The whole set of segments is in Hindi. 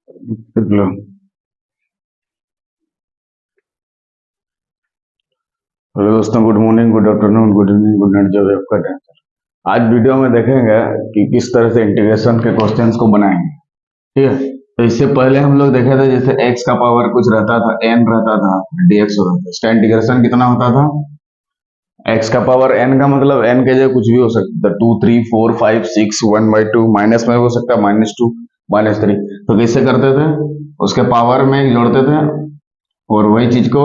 हेलो दोस्तों, good morning, good afternoon, good evening, good night, जो भी आपका टाइम। आज वीडियो में देखेंगे कि किस तरह से इंटीग्रेशन के क्वेश्चंस को बनाएंगे। ठीक है। तो इससे पहले हम लोग देखे थे, जैसे x का पावर कुछ रहता था, n रहता था, dx होता था। इसका इंटीग्रेशन कितना होता था? x का पावर n का मतलब n के जगह कुछ भी हो सकता था, 2 3 4 5 6 1/2, माइनस में हो सकता है -2 -3। तो कैसे करते थे? उसके पावर में एक जोड़ते थे और वही चीज को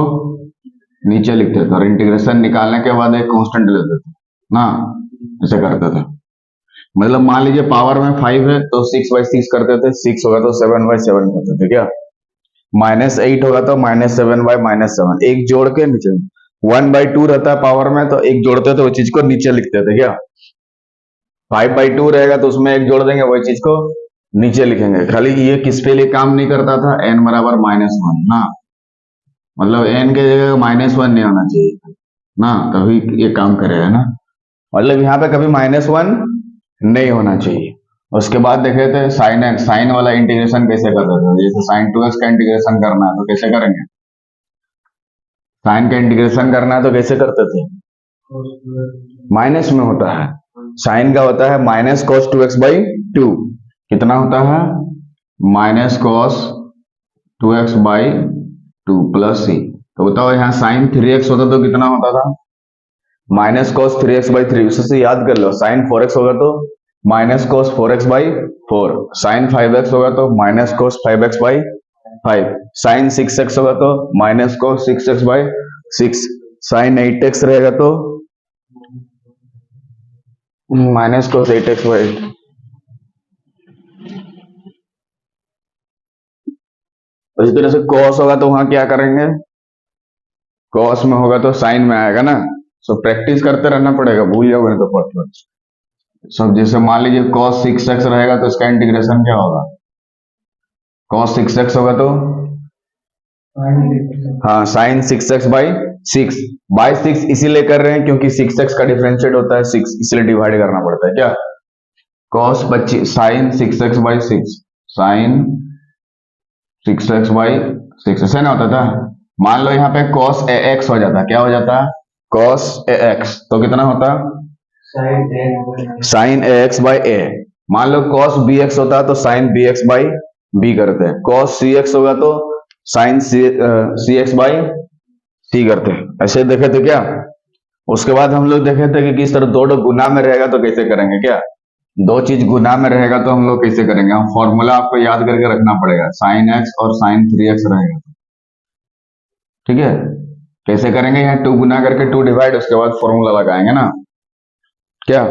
नीचे लिखते थे, और इंटीग्रेशन निकालने के बाद एक कांस्टेंट लेते थे ना। ऐसे करते थे। मतलब मान लीजिए पावर में 5 है तो 6/6 करते थे, 6 होगा तो 7/7 करते थे क्या। -8 होगा तो -7/-7, एक जोड़ के नीचे। 1/2 रहता है पावर में तो एक जोड़ते थे, वो चीज को नीचे लिखते थे क्या। 5/2 रहेगा तो उसमें एक जोड़ देंगे, वही चीज को नीचे लिखेंगे। खाली ये किस पे लिए काम नहीं करता था, n बराबर -1 ना। मतलब n के जगह -1 नहीं होना चाहिए ना, तभी ये काम करेगा ना। मतलब यहाँ पे कभी -1 नहीं होना चाहिए। उसके बाद देखे थे साइन एक्स, साइन वाला इंटीग्रेशन कैसे करते थे। जैसे sin 2x का इंटीग्रेशन करना है तो कैसे करेंगे? साइन का इंटीग्रेशन करना है तो कैसे करते थे? माइनस में होता है। साइन का होता है -cos 2x/2। कितना होता है? -cos 2x/2 plus c। तो बताओ यहाँ sin 3x होता तो कितना होता था? -cos 3x/3। उससे याद कर लो, sin 4x होगा तो -cos 4x/4, sin 5x होगा तो -cos 5x/5, sin 6x होगा तो -cos 6x/6, sin 8x रहेगा तो -cos 8x/8। इसी तरह से cos होगा तो वहां क्या करेंगे? cos में होगा तो sin में आएगा ना। सो प्रैक्टिस करते रहना पड़ेगा, भूल जाओगे तो फट। सब जैसे मान लीजिए cos 6x रहेगा तो इसका इंटीग्रेशन क्या होगा? cos 6x होगा तो हाँ, sin 6x/6 इसीलिए कर रहे हैं क्योंकि 6x का डिफरेंशिएट होता है 6, इसलिए डिवाइड करना पड़ता है क्या। cos 25 sin 6x/6, sin 6x/6 ऐसे ना होता था। मान लो यहाँ पे cos ax हो जाता, क्या हो जाता है? cos ax तो कितना होता? sin ax/a। मान लो cos bx होता तो sin bx/b करते हैं। cos cx होगा तो sin cx/c करते हैं। ऐसे देखे थे क्या। उसके बाद हम लोग देखे थे कि किस तरह दो गुना में रहेगा तो कैसे करेंगे क्या। दो चीज गुना में रहेगा तो हम लोग कैसे करेंगे, हम फॉर्मूला आपको याद करके रखना पड़ेगा। sin x और sin 3x रहेगा, ठीक है। कैसे करेंगे, यहाँ 2 गुना करके 2 डिवाइड, उसके बाद फॉर्मूला लगाएंगे ना क्या।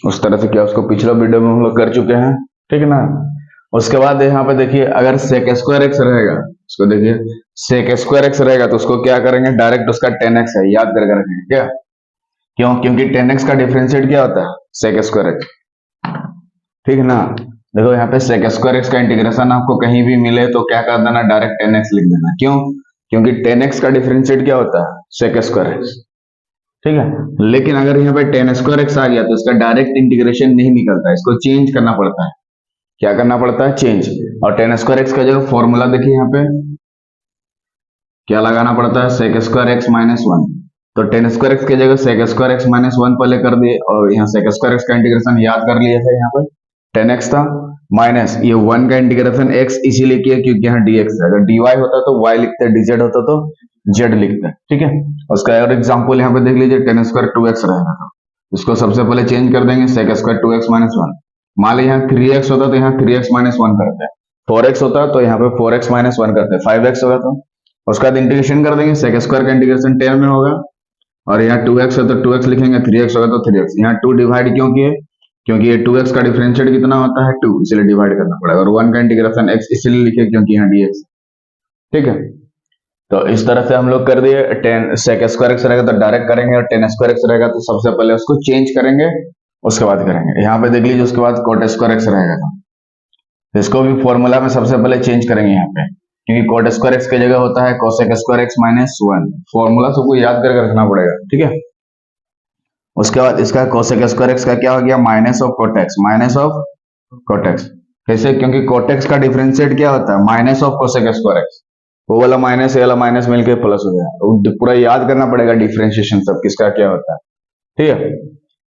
उस तरह से क्या, उसको पिछला वीडियो में हम लोग कर चुके हैं, ठीक है ना। उसके बाद यहाँ पे देखिए, अगर sec² x रहेगा, उसको देखिए sec² x रहेगा तो उसको क्या करेंगे, डायरेक्ट उसका 10x है याद करके रखेंगे क्या। क्यों? क्योंकि 10x का डिफरेंशिएट क्या होता है? sec²x, ठीक है ना। देखो यहाँ पे sec² x का इंटीग्रेशन आपको कहीं भी मिले तो क्या कर देना, डायरेक्ट 10x लिख देना। क्यों? क्योंकि 10x का डिफरेंशिएट क्या होता है? sec²x, ठीक है। लेकिन अगर यहाँ पे 10² x आ गया तो इसका डायरेक्ट इंटीग्रेशन नहीं निकलता है, इसको चेंज करना पड़ता है। क्या करना पड़ता है? चेंज। और 10² x का जगह फॉर्मूला देखिए यहाँ पे क्या लगाना पड़ता है, sec²x-1। तो 10² x की जगह sec²x-1 पहले कर दिए, और यहाँ sec²x का इंटीग्रेशन याद कर लिए थे। यहाँ पर 10x था, माइनस ये 1 का इंटीग्रेशन x इसीलिए किया क्योंकि यहाँ dx है। अगर dy होता तो y लिखते, dz होता तो z लिखते, ठीक है। उसका और एग्जाम्पल यहाँ पे देख लीजिए, 10² 2x रहेगा तो इसको सबसे पहले चेंज कर देंगे, sec² 2x-1। मान लीजिए यहाँ 3x होता तो यहाँ 3x-1 करते हैं, 4x होता तो यहाँ पे 4x-1 करते हैं, 5x होगा तो उसका बाद इंटीग्रेशन कर देंगे। sec² का इंटीग्रेशन 10 में होगा, और यहाँ 2x है तो 2x लिखेंगे, 3x होगा तो 3x। यहाँ 2 डिवाइड क्यों किए? क्योंकि ये 2x का डिफरेंशिएट कितना होता है? 2, इसलिए डिवाइड करना पड़ेगा। और 1 का इंटीग्रेशन x इसलिए लिखे क्योंकि यहाँ dx, ठीक है। तो इस तरह से हम लोग कर दिए। 10 sec² x रहेगा तो डायरेक्ट करेंगे, और 10² x रहेगा तो सबसे पहले उसको चेंज करेंगे, उसके बाद करेंगे। यहाँ पे देख लीजिए, उसके बाद cot² x रहेगा तो इसको भी फॉर्मूला में सबसे पहले चेंज करेंगे यहाँ पे, क्योंकि cot² x की जगह होता है cosec²x-1। फॉर्मूला सबको याद करके रखना पड़ेगा, ठीक है। उसके बाद इसका cosec² x का क्या हो गया, -(cot x), -(cot x). कैसे? क्योंकि कोटेक्स का डिफरेंशिएट क्या होता है? Minus of cosec square x. वो वाला माइनस, ये वाला माइनस मिलके प्लस हो जाएगा। तो पूरा याद करना पड़ेगा डिफरेंशिएशन सब किसका क्या होता है। ठीक है,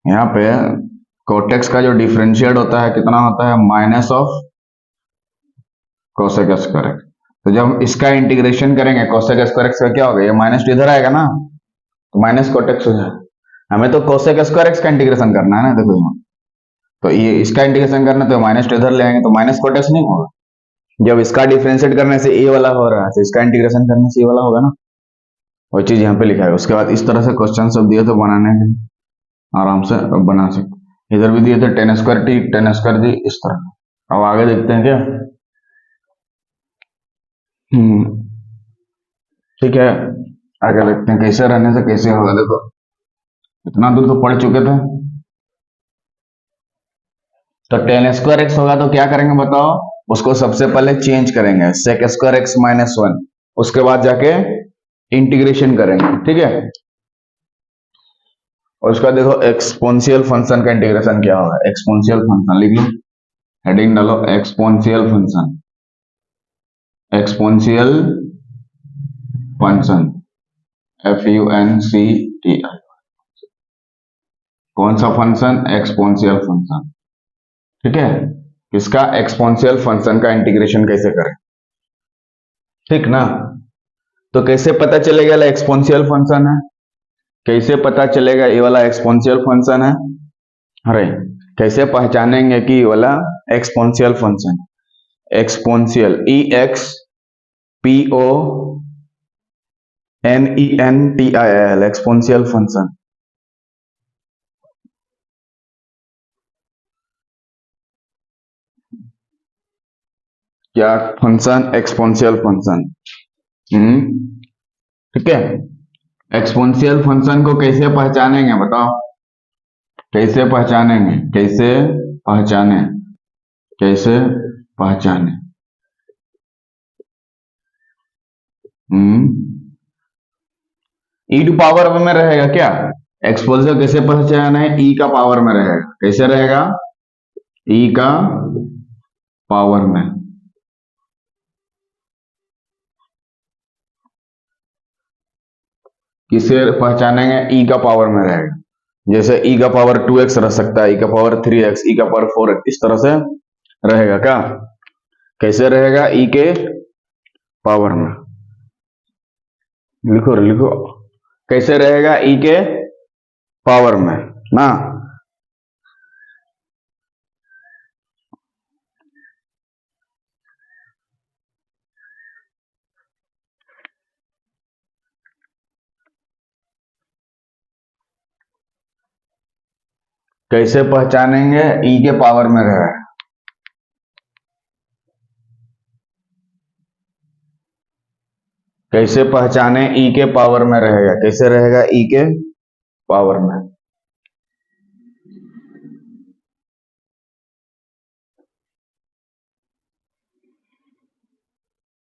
यहाँ पे कोटेक्स का जो डिफरेंशिएट होता है कितना होता है? Minus of cosec square x. तो जब हम इसका इंटीग्रेशन करेंगे कोसेक स्क्वायर एक्स का क्या होगा? ये माइनस तो इधर आएगा ना, तो माइनस कोटेक्स हो जाएगा। हमें तो कोसेक स्क्वायर एक्स का इंटीग्रेशन करना है ना, देखो यहाँ। तो ये इसका इंटीग्रेशन करना तो माइनस तो इधर ले आएंगे, तो माइनस कोटेक्स नहीं होगा। जब इसका डिफरेंशिएट करने से ए वाला हो रहा है, तो इसका इंटीग्रेशन करने से ए वाला होगा ना। वो चीज यहाँ पे लिखा है। उसके बाद इस तरह से क्वेश्चन सब दिए तो बनाने के आराम से बना सकते। इधर भी दिए थे ten square T, ten square G, इस तरह। अब आगे देखते हैं क्या। ठीक है, आगे देखते हैं कैसे रहने से कैसे होगा। देखो इतना दूर तो पढ़ चुके थे। तो टेन स्क्वायर एक्स होगा तो क्या करेंगे बताओ? उसको सबसे पहले चेंज करेंगे sec square x minus one, उसके बाद जाके इंटीग्रेशन करेंगे। ठीक है, और उसका देखो एक्सपोनेंशियल फंक्शन का इंटीग्रेशन क्या होगा। एक्सपोनेंशियल फंक्शन लिख लो, हेडिंग डालो exponential function. Exponential function FUNCTI। कौन सा फंक्शन? Exponential function. ठीक है, इसका एक्सपोनेंशियल फंक्शन का इंटीग्रेशन कैसे करें? ठीक ना। तो कैसे पता चलेगा ये एक्सपोनेंशियल फंक्शन है? कैसे पता चलेगा ये वाला एक्सपोनेंशियल फंक्शन है? अरे कैसे पहचानेंगे कि ये वाला exponential function? Exponential EXPONENTIAL exponential function. क्या फंक्शन? Exponential function. ठीक है, एक्सपोनेंशियल फंक्शन को कैसे पहचानेंगे बताओ? कैसे पहचानेंगे? कैसे पहचाने? कैसे पहचाने? ई टू पावर में रहेगा क्या? एक्सपोनेंशियल कैसे पहचाना है? ई का पावर में रहेगा। कैसे रहेगा? ई का पावर में। किसे पहचानेंगे? ई का पावर में रहेगा। जैसे ई का पावर 2x रह सकता है, ई का पावर 3x, ई का पावर 4x, इस तरह से रहेगा क्या? कैसे रहेगा? ई के पावर में। लिखो लिखो, कैसे रहेगा? ई के पावर में ना। कैसे पहचानेंगे? ई के पावर में रहेगा। कैसे पहचाने? ई के पावर में रहेगा। कैसे रहेगा? ई के पावर में।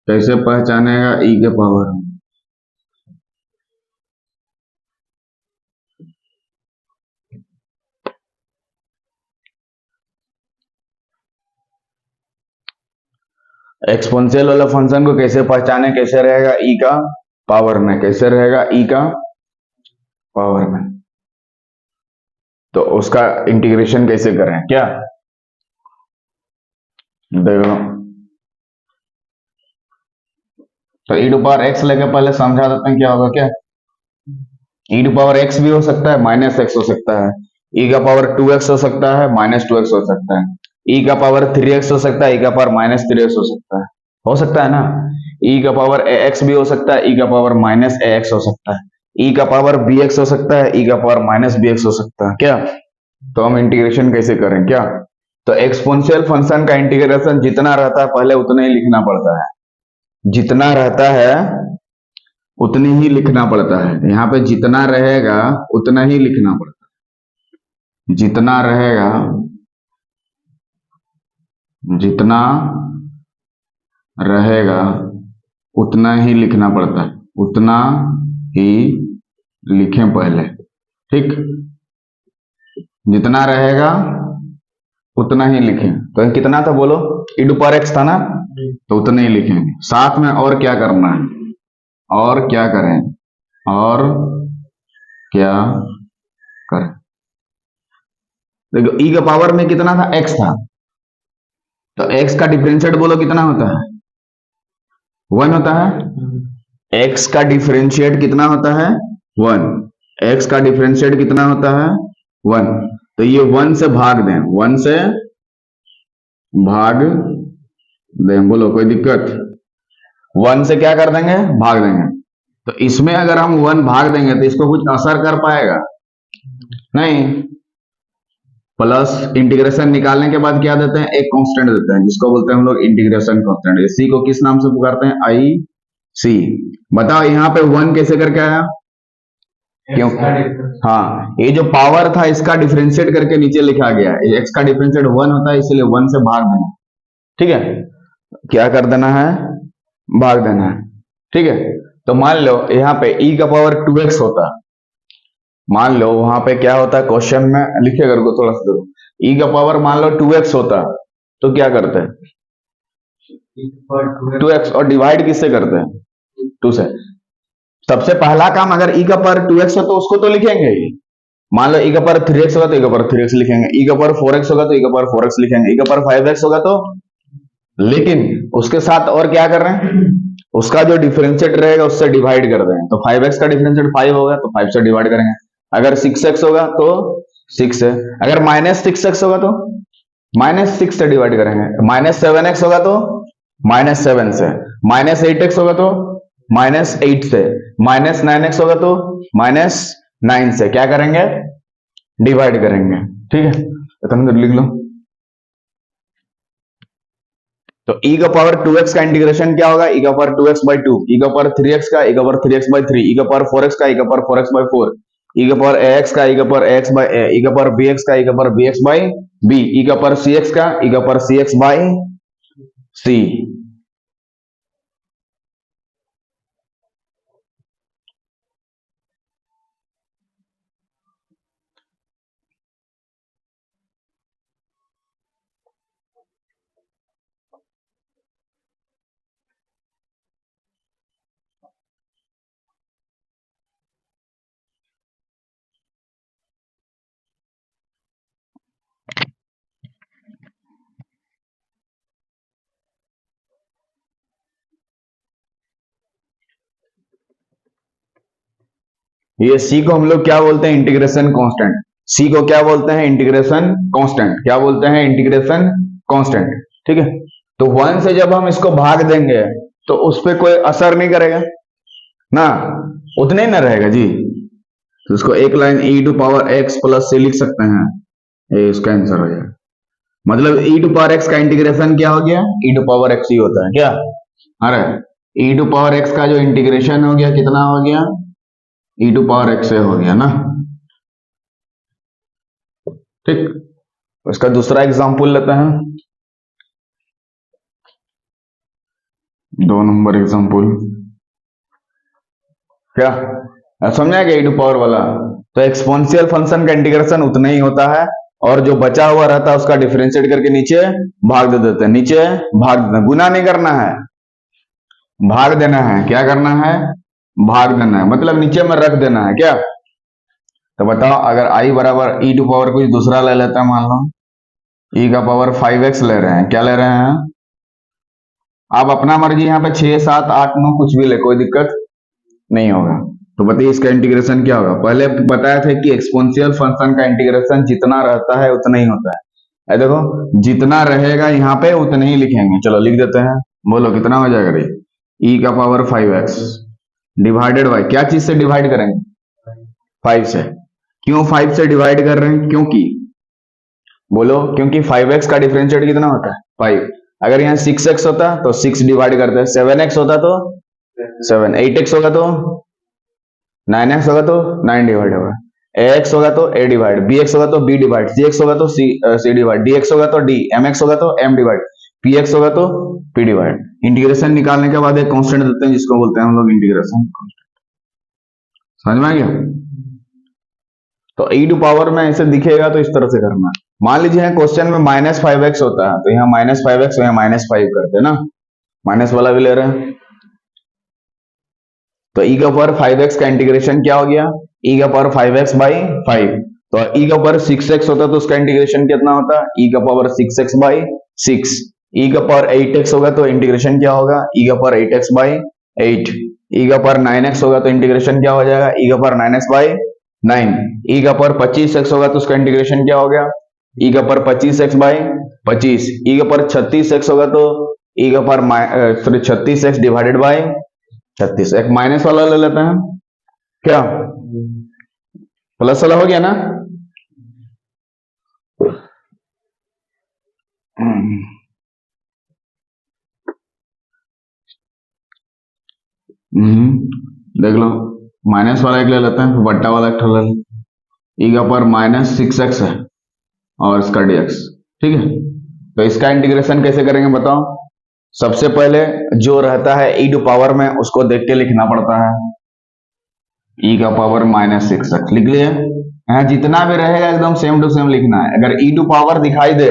कैसे पहचानेगा? ई के पावर में। एक्सपोनेंशियल वाला फंक्शन को कैसे पहचाने? कैसे रहेगा? ई का पावर में। कैसे रहेगा? ई का पावर में। तो उसका इंटीग्रेशन कैसे करें क्या? देखो, तो ई टू पावर एक्स लेके पहले समझा देते हैं क्या होगा क्या। ई टू पावर एक्स भी हो सकता है, माइनस एक्स हो सकता है। ई का पावर 2x हो सकता है, माइनस 2x हो सकता है। ई का पावर 3x हो सकता है, ई का पावर माइनस 3x हो सकता है ना। ई का पावर ax भी हो सकता है, ई का पावर माइनस ax हो सकता है। ई का पावर bx हो सकता है, ई का पावर माइनस bx हो सकता है क्या। तो हम इंटीग्रेशन कैसे करें क्या? तो एक्सपोनेंशियल फंक्शन का इंटीग्रेशन जितना रहता है पहले उतना ही लिखना पड़ता है। जितना रहता है उतनी ही लिखना पड़ता है। यहाँ पे जितना रहेगा उतना ही लिखना पड़ता है। जितना रहेगा, जितना रहेगा उतना ही लिखना पड़ता है। उतना ही लिखें पहले। ठीक, जितना रहेगा उतना ही लिखें। तो कितना था बोलो, ई टू पावर एक्स था ना, तो उतना ही लिखेंगे। साथ में और क्या करना है, और क्या करें, और क्या करें। देखो ई का पावर में कितना था, एक्स था, तो एक्स का डिफरेंशिएट बोलो कितना होता है, 1 होता है। एक्स का डिफरेंशिएट कितना होता है, 1। एक्स का डिफरेंशिएट कितना होता है, 1। तो ये 1 से भाग दें, 1 से भाग दें, बोलो कोई दिक्कत, 1 से क्या कर देंगे, भाग देंगे। तो इसमें अगर हम 1 भाग देंगे तो इसको कुछ असर कर पाएगा, नहीं। प्लस इंटीग्रेशन निकालने के बाद क्या देते हैं, एक कांस्टेंट देते हैं जिसको बोलते हैं हम लोग इंटीग्रेशन कांस्टेंट। इसी को किस नाम से पुकारते हैं, आई सी। बताओ यहाँ पे 1 कैसे करके आया, क्यों, हाँ ये जो पावर था इसका डिफरेंशिएट करके नीचे लिखा गया है, एक्स का डिफरेंशिएट 1 होता है, इसलिए 1 से भाग देना, ठीक है, क्या कर देना है, भाग देना है, ठीक है। तो मान लो यहाँ पे e का पावर 2x होता, मान लो वहां पे क्या होता है, क्वेश्चन में लिखे कर को थोड़ा सा देखो, e का पावर मान लो 2x होता, तो क्या करते हैं, 2x, और डिवाइड किससे करते हैं, 2 से। सबसे पहला काम, अगर e का पावर 2x हो तो उसको तो लिखेंगे ही। मान लो e का पावर 3x होगा तो e का पावर 3x लिखेंगे, e का पावर 4x होगा तो e का पावर 4x लिखेंगे, e का पावर 5x होगा तो, लेकिन उसके साथ और क्या कर रहे हैं, उसका जो डिफरेंशिएट रहेगा उससे डिवाइड कर दें। तो 5x का डिफरेंशिएट 5 होगा तो 5 से डिवाइड करेंगे। अगर 6x होगा तो 6 है, अगर -6x होगा तो -6 से डिवाइड करेंगे, -7x होगा तो -7 से, -8x होगा तो -8 से, -9x होगा तो -9 से क्या करेंगे, डिवाइड करेंगे, ठीक है। इतना लिख लो। तो e का पावर 2x का इंटीग्रेशन क्या होगा, e का पावर 2x by 2, e का पावर 3x का e का पावर 3x by 3, e का पावर 4x का e का पावर 4x by 4, e का पावर ax का e का power ax by a, e का पावर bx का e का power bx by b, e का पावर cx का e का पावर cx by c। ये c को हम लोग क्या बोलते हैं, इंटीग्रेशन कांस्टेंट। c को क्या बोलते हैं, इंटीग्रेशन कांस्टेंट। क्या बोलते हैं, इंटीग्रेशन कांस्टेंट, ठीक है। तो 1 से जब हम इसको भाग देंगे तो उस पर कोई असर नहीं करेगा ना, उतने ही ना रहेगा जी। तो इसको एक line e to power x plus c लिख सकते हैं, ये इसका आंसर हो जाएगा। मतलब e टू पावर x का इंटीग्रेशन क्या हो गया, e टू पावर x ही होता है क्या, अरे e टू पावर x का जो इंटीग्रेशन हो गया कितना हो गया, e टू पावर x से हो गया ना, ठीक। इसका दूसरा एग्जांपल लेते हैं, 2 नंबर एग्जांपल। क्या समझा क्या, e टू पावर वाला, तो एक्सपोनेंशियल फंक्शन का इंटीग्रेशन उतना ही होता है, और जो बचा हुआ रहता है उसका डिफरेंशिएट करके नीचे भाग दे देते हैं, नीचे भाग देते हैं, गुना नहीं करना है, भाग देना है। क्या करना है, भाग देना है, मतलब नीचे में रख देना है क्या। तो बताओ, अगर i बराबर e टू पावर कुछ दूसरा ले लेता है, मान लो e का पावर 5x ले रहे हैं, क्या ले रहे हैं, आप अपना मर्जी, यहाँ पे 6 7 8 9 कुछ भी ले, कोई दिक्कत नहीं होगा। तो बताइए इसका इंटीग्रेशन क्या होगा। पहले बताया था कि एक्सपोनेंशियल फंक्शन का इंटीग्रेशन जितना रहता है उतना ही होता है। देखो जितना रहेगा यहाँ पे उतना ही लिखेंगे, चलो लिख देते हैं, बोलो कितना हो जाएगा, e का पावर 5x डिवाइडेड बाय, क्या चीज से डिवाइड करेंगे, 5 से। क्यों 5 से डिवाइड कर रहे हैं, क्योंकि बोलो, क्योंकि 5x का डिफरेंशिएट कितना होता है, 5। अगर यहाँ 6x होता तो 6 डिवाइड करते हैं, 7x होता तो 7, 8x होगा तो 9x होगा तो 9 डिवाइड होगा, ax होगा तो a डिवाइड, bx होगा तो b डिवाइड, cx होगा तो c डिवाइड, dx होगा तो d, mx होगा तो m डिवाइड, px होगा तो p डिवाइड। इंटीग्रेशन निकालने के बाद एक कांस्टेंट देते हैं जिसको बोलते हैं हम लोग इंटीग्रेशन कांस्टेंट। समझ में आ गया। तो e टू पावर में ऐसे दिखेगा तो इस तरह से करना है। मान लीजिए क्वेश्चन में -5x होता है, तो यहाँ -5x यहाँ -5 करते हैं ना, माइनस वाला भी ले रहे हैं। तो e का पावर 5x का इंटीग्रेशन क्या हो गया, e का पावर 5x बाई 5। तो e का पावर 6x होता तो उसका इंटीग्रेशन कितना होता, e का पावर 6x बाई 6। e का पावर 8x होगा तो इंटीग्रेशन क्या होगा, e का पावर 8x बाई 8। e का पावर 9x होगा तो इंटीग्रेशन क्या हो जाएगा, e का पावर 9x बाई 9। e का पावर 25x होगा तो उसका इंटीग्रेशन क्या हो गया, e का पावर 25x बाई 25। e का पावर 36x होगा तो e का पावर 36x डिवाइडेड बाई 36। एक माइनस वाला ले लेते हैं, क्या प्लस वाला हो गया ना। देख लो, माइनस वाला एक ले लेते हैं, बट्टा वाला एक ले लेते हैं। ई का पावर -6x है और इसका dx, ठीक है। तो इसका इंटीग्रेशन कैसे करेंगे बताओ। सबसे पहले जो रहता है e टू पावर में उसको देख के लिखना पड़ता है, e का पावर -6x लिख लिए। यहाँ जितना भी रहेगा एकदम सेम टू सेम लिखना है। अगर e टू पावर दिखाई दे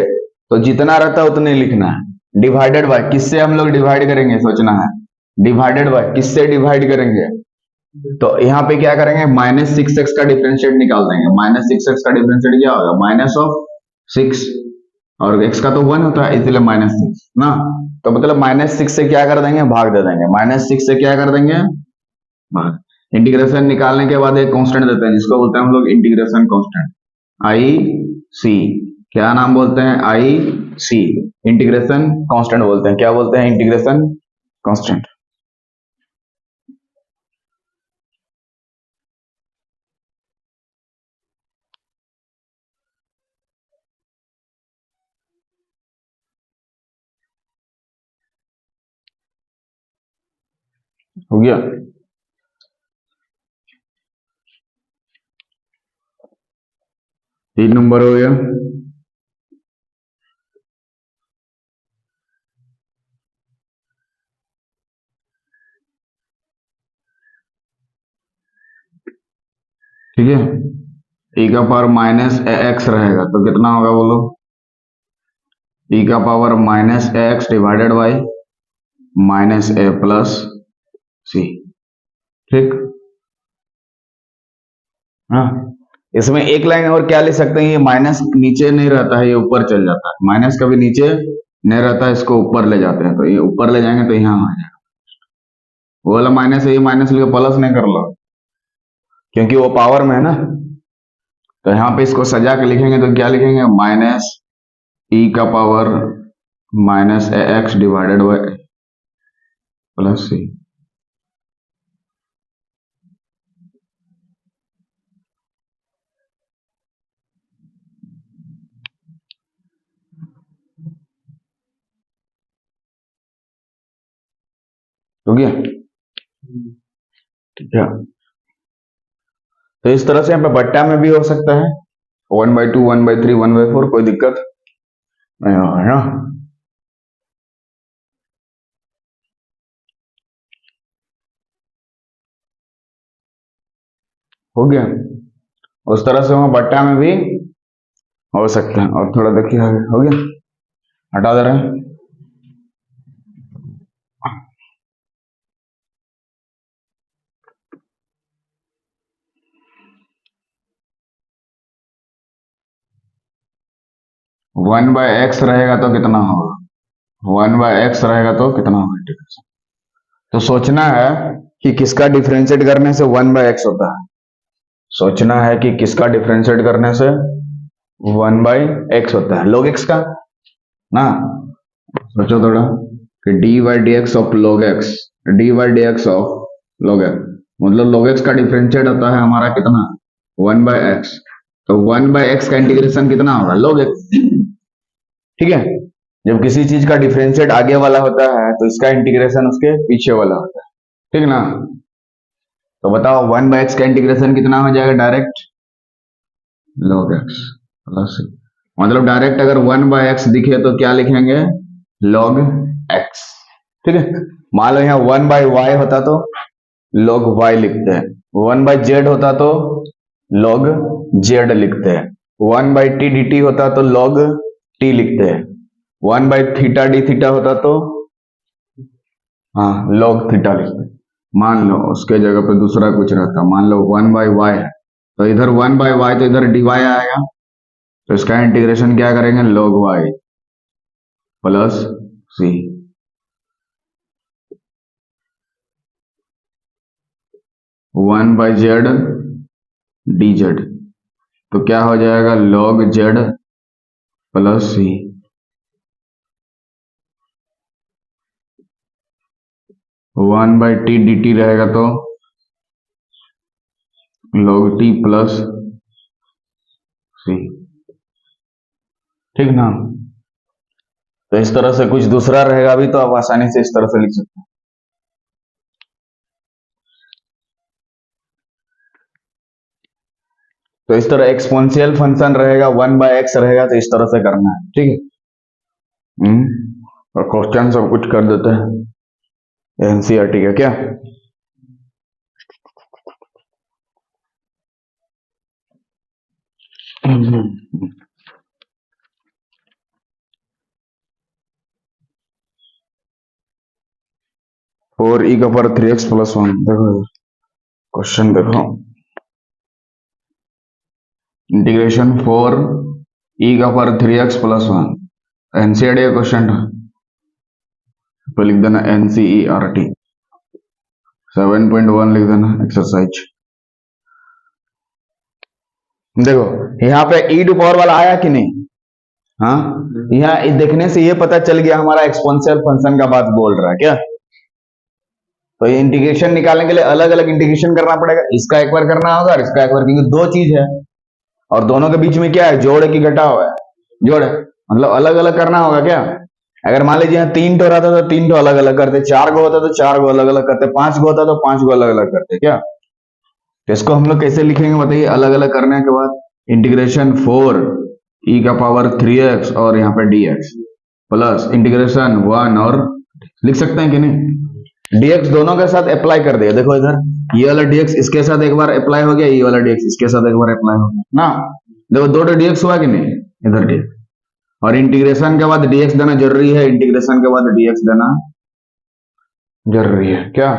तो जितना रहता है उतने लिखना है। डिवाइडेड बाय किससे हम लोग डिवाइड करेंगे, सोचना है। डिवाइडेड बाय किससे डिवाइड करेंगे, तो यहाँ पे क्या करेंगे, -6x का डिफरेंशिएट निकाल देंगे। -6x का डिफरेंशिएट क्या होगा, -6, और x का तो 1 होता है इसलिए -6 ना। तो मतलब -6 से क्या कर देंगे, भाग दे देंगे। -6 से क्या कर देंगे, भाग। इंटीग्रेशन निकालने के बाद एक कांस्टेंट देते हैं जिसको बोलते हैं हम लोग इंटीग्रेशन कांस्टेंट, आई सी। क्या नाम बोलते हैं, आई सी, इंटीग्रेशन कांस्टेंट बोलते हैं। क्या बोलते हैं, इंटीग्रेशन कांस्टेंट। हो गया, तीन नंबर हो गया। ठीक है, e का पावर -ax रहेगा तो कितना होगा बोलो, e का power -ax divided by -a plus C, ठीक। हाँ, इसमें एक लाइन और क्या ले सकते हैं, ये माइनस नीचे नहीं रहता है, ये ऊपर चल जाता है। माइनस कभी नीचे नहीं रहता है, इसको ऊपर ले जाते हैं, तो ये ऊपर ले जाएंगे तो यहाँ आ जाएगा। वो वाला माइनस है, ये माइनस लेके प्लस नहीं कर लो क्योंकि वो पावर में है ना। तो यहाँ पे इसको सजा के लिखेंगे तो क्या लिखेंगे, -e का power -ax divided by plus C. हो गया, ठीक है। तो इस तरह से यहाँ पे बट्टा में भी हो सकता है, 1/2, 1/3, 1/4, कोई दिक्कत नहीं होगा ना। हो गया, उस तरह से वहां बट्टा में भी हो सकता है। और थोड़ा देखिए आगे, हो गया, हटा दे रहे हैं। वन बाय एक्स रहेगा तो कितना होगा, 1/x रहेगा तो कितना होगा इंटीग्रेशन। तो सोचना है कि किसका डिफरेंशिएट करने से 1/x होता है। सोचना है कि किसका डिफरेंशिएट करने से 1/x होता है, log x का ना। सोचो थोड़ा कि d/dx of log x, d/dx of log x, मतलब log x का डिफरेंशिएट होता है हमारा कितना, 1/x। तो 1/x का इंटीग्रेशन कितना होगा, log x, ठीक है। जब किसी चीज का डिफरेंशिएट आगे वाला होता है तो इसका इंटीग्रेशन उसके पीछे वाला होता है, ठीक ना। तो बताओ 1/x का इंटीग्रेशन कितना हो जाएगा, डायरेक्ट log x प्लस, मतलब डायरेक्ट अगर 1/x दिखे तो क्या लिखेंगे, log x, ठीक है। मान लो यहाँ 1/y होता तो log y लिखते हैं, 1/z होता तो log z लिखते हैं। 1/t dt होता तो log t लिखते हैं, 1/थीटा d थीटा होता तो हाँ log थीटा लिखते हैं। मान लो उसके जगह पे दूसरा कुछ रहता, मान लो 1/y है तो इधर 1/y तो इधर dy आएगा, तो इसका इंटीग्रेशन क्या करेंगे, log y plus c। 1/z dz तो क्या हो जाएगा, log z plus c। 1/t dt रहेगा तो log t प्लस c, ठीक ना। तो इस तरह से कुछ दूसरा रहेगा भी तो आप आसानी से इस तरह से लिख सकते हैं। तो इस तरह एक्सपोनेंशियल फंक्शन रहेगा 1/x रहेगा तो इस तरह से करना है, ठीक है। और क्वेश्चन सब कुछ कर देते हैं एनसीईआरटी का क्या। और e का पावर 3x प्लस 1, देखो क्वेश्चन देखो, इंटीग्रेशन 4 e का पावर 3x प्लस 1, एनसीईआरटी का क्वेश्चन तो लिख देना एनसीईआरटी 7.1 लिख देना एक्सरसाइज। देखो यहाँ पे e टू पावर वाला आया कि नहीं, हाँ यहाँ देखने से ये पता चल गया हमारा एक्सपोनेंशियल फंक्शन का बात बोल रहा है क्या। तो ये इंटीग्रेशन निकालने के लिए अलग अलग इंटीग्रेशन करना पड़ेगा, इसका एक बार करना होगा और इसका एक बार, क्योंकि दो चीज है और दोनों के बीच में क्या है, जोड़ है कि घटा हुआ है, जोड़ है, मतलब अलग अलग करना होगा क्या। अगर मान लीजिए यहाँ 3 ठो रहता तो 3 ठो अलग अलग करते, 4 गो होता तो 4 गो अलग अलग करते, 5 गो होता तो 5 गो अलग अलग करते क्या। तो इसको हम लोग कैसे लिखेंगे बताइए, अलग अलग करने के बाद इंटीग्रेशन 4 e का पावर 3x और यहाँ पे dx प्लस इंटीग्रेशन 1 और लिख सकते हैं कि नहीं, dx दोनों के साथ अप्लाई कर दिया। देखो इधर ये वाला dx इसके साथ एक बार अप्लाई हो गया, ये वाला dx इसके साथ एक बार अप्लाई हो गया ना। देखो दो dx हुआ कि नहीं, इधर dx, और इंटीग्रेशन के बाद dx देना जरूरी है, इंटीग्रेशन के बाद dx देना जरूरी है क्या,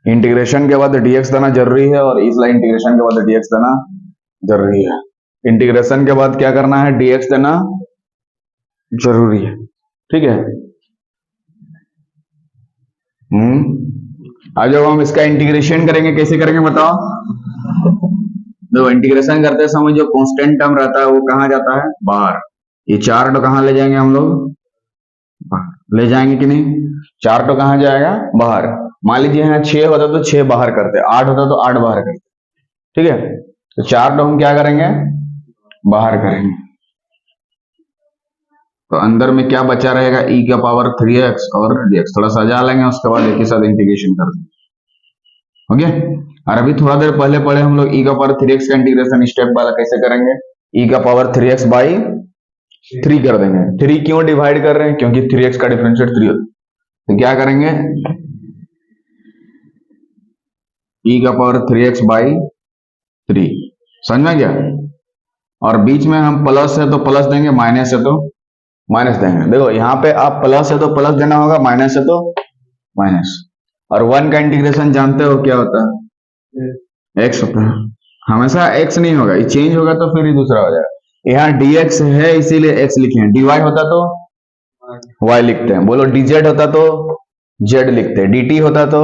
इंटीग्रेशन के बाद dx देना जरूरी है और इस लाइन इंटीग्रेशन के बाद dx देना जरूरी है। इंटीग्रेशन के बाद क्या करना है, dx देना जरूरी है, ठीक है। आज जब हम इसका इंटीग्रेशन करेंगे कैसे करेंगे बताओ। देखो इंटीग्रेशन करते समय जो कांस्टेंट टर्म रहता है वो कहाँ जाता है, बाहर। ये 4 तो कहाँ ले जाएंगे हम लोग, बाहर ले जाएंगे कि नहीं, 4 तो कहाँ जाएगा, बाहर। मान लीजिए यहाँ 6 होता तो 6 बाहर करते, 8 होता तो 8 बाहर करते, ठीक है। तो 4 तो हम क्या करेंगे, बाहर करेंगे। तो अंदर में क्या बचा रहेगा, e का पावर 3x और dx, थोड़ा सजा लेंगे उसके बाद एक ही साथ इंटीग्रेशन कर देंगे, हो गया। और अभी थोड़ा देर पहले पढ़े हम लोग e का पावर 3x का इंटीग्रेशन स्टेप वाला कैसे करेंगे, e का पावर 3x बाई 3 कर देंगे। 3 क्यों डिवाइड कर रहे हैं, क्योंकि 3x का डिफरेंशिएट 3 होता है। तो क्या करेंगे, e का पावर 3x बाई 3, समझ में गया। और बीच में हम प्लस है तो प्लस देंगे, माइनस है तो माइनस देंगे। देखो यहाँ पे आप प्लस है तो प्लस देना होगा, माइनस है तो माइनस। और 1 का इंटीग्रेशन जानते हो क्या होता है, x होता है, हमेशा x नहीं होगा, ये चेंज होगा तो फिर ये दूसरा हो जाएगा। यहाँ dx है इसीलिए x लिखे हैं, dy होता तो y लिखते हैं, बोलो dz होता तो z लिखते हैं, dt होता तो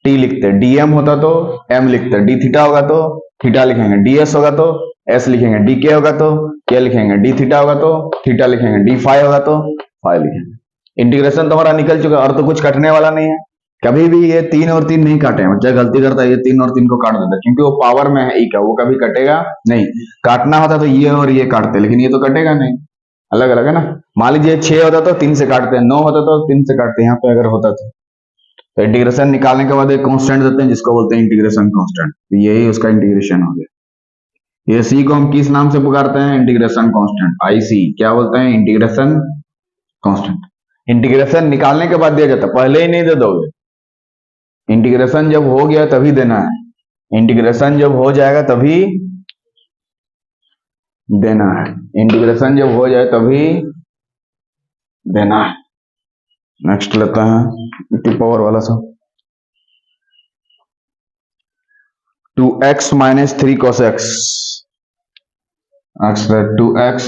t लिखते हैं, dm होता तो m लिखते हैं, d थीटा होगा तो थीटा लिखेंगे, ds होगा तो s लिखेंगे, dk होगा तो क्या लिखेंगे, d थीटा होगा तो थीटा लिखेंगे, d फाई होगा तो फाई लिखेंगे। इंटीग्रेशन तो हमारा निकल चुका है और तो कुछ कटने वाला नहीं है। कभी भी ये 3 और 3 नहीं काटे, बच्चा गलती करता है, ये 3 और 3 को काट देता है क्योंकि वो पावर में है e का, वो कभी कटेगा नहीं। काटना होता तो ये और ये काटते, लेकिन ये तो कटेगा नहीं, अलग अलग है ना। मान लीजिए 6 होता तो 3 से काटते हैं, 9 होता तो 3 से काटते हैं, यहाँ पे अगर होता तो इंटीग्रेशन निकालने के बाद एक कांस्टेंट देते हैं जिसको बोलते हैं इंटीग्रेशन कांस्टेंट, तो यही उसका इंटीग्रेशन हो गया। ये सी को हम किस नाम से पुकारते हैं, इंटीग्रेशन कांस्टेंट, आईसी क्या बोलते हैं, इंटीग्रेशन कांस्टेंट। इंटीग्रेशन निकालने के बाद दिया जाता है, पहले ही नहीं दे दोगे, इंटीग्रेशन जब हो गया तभी देना है, इंटीग्रेशन जब हो जाएगा तभी देना है। इंटीग्रेशन जब हो जाए तभी देना है। नेक्स्ट लेते हैं टू पावर वाला सा। 2x minus 3 cos x। X 2x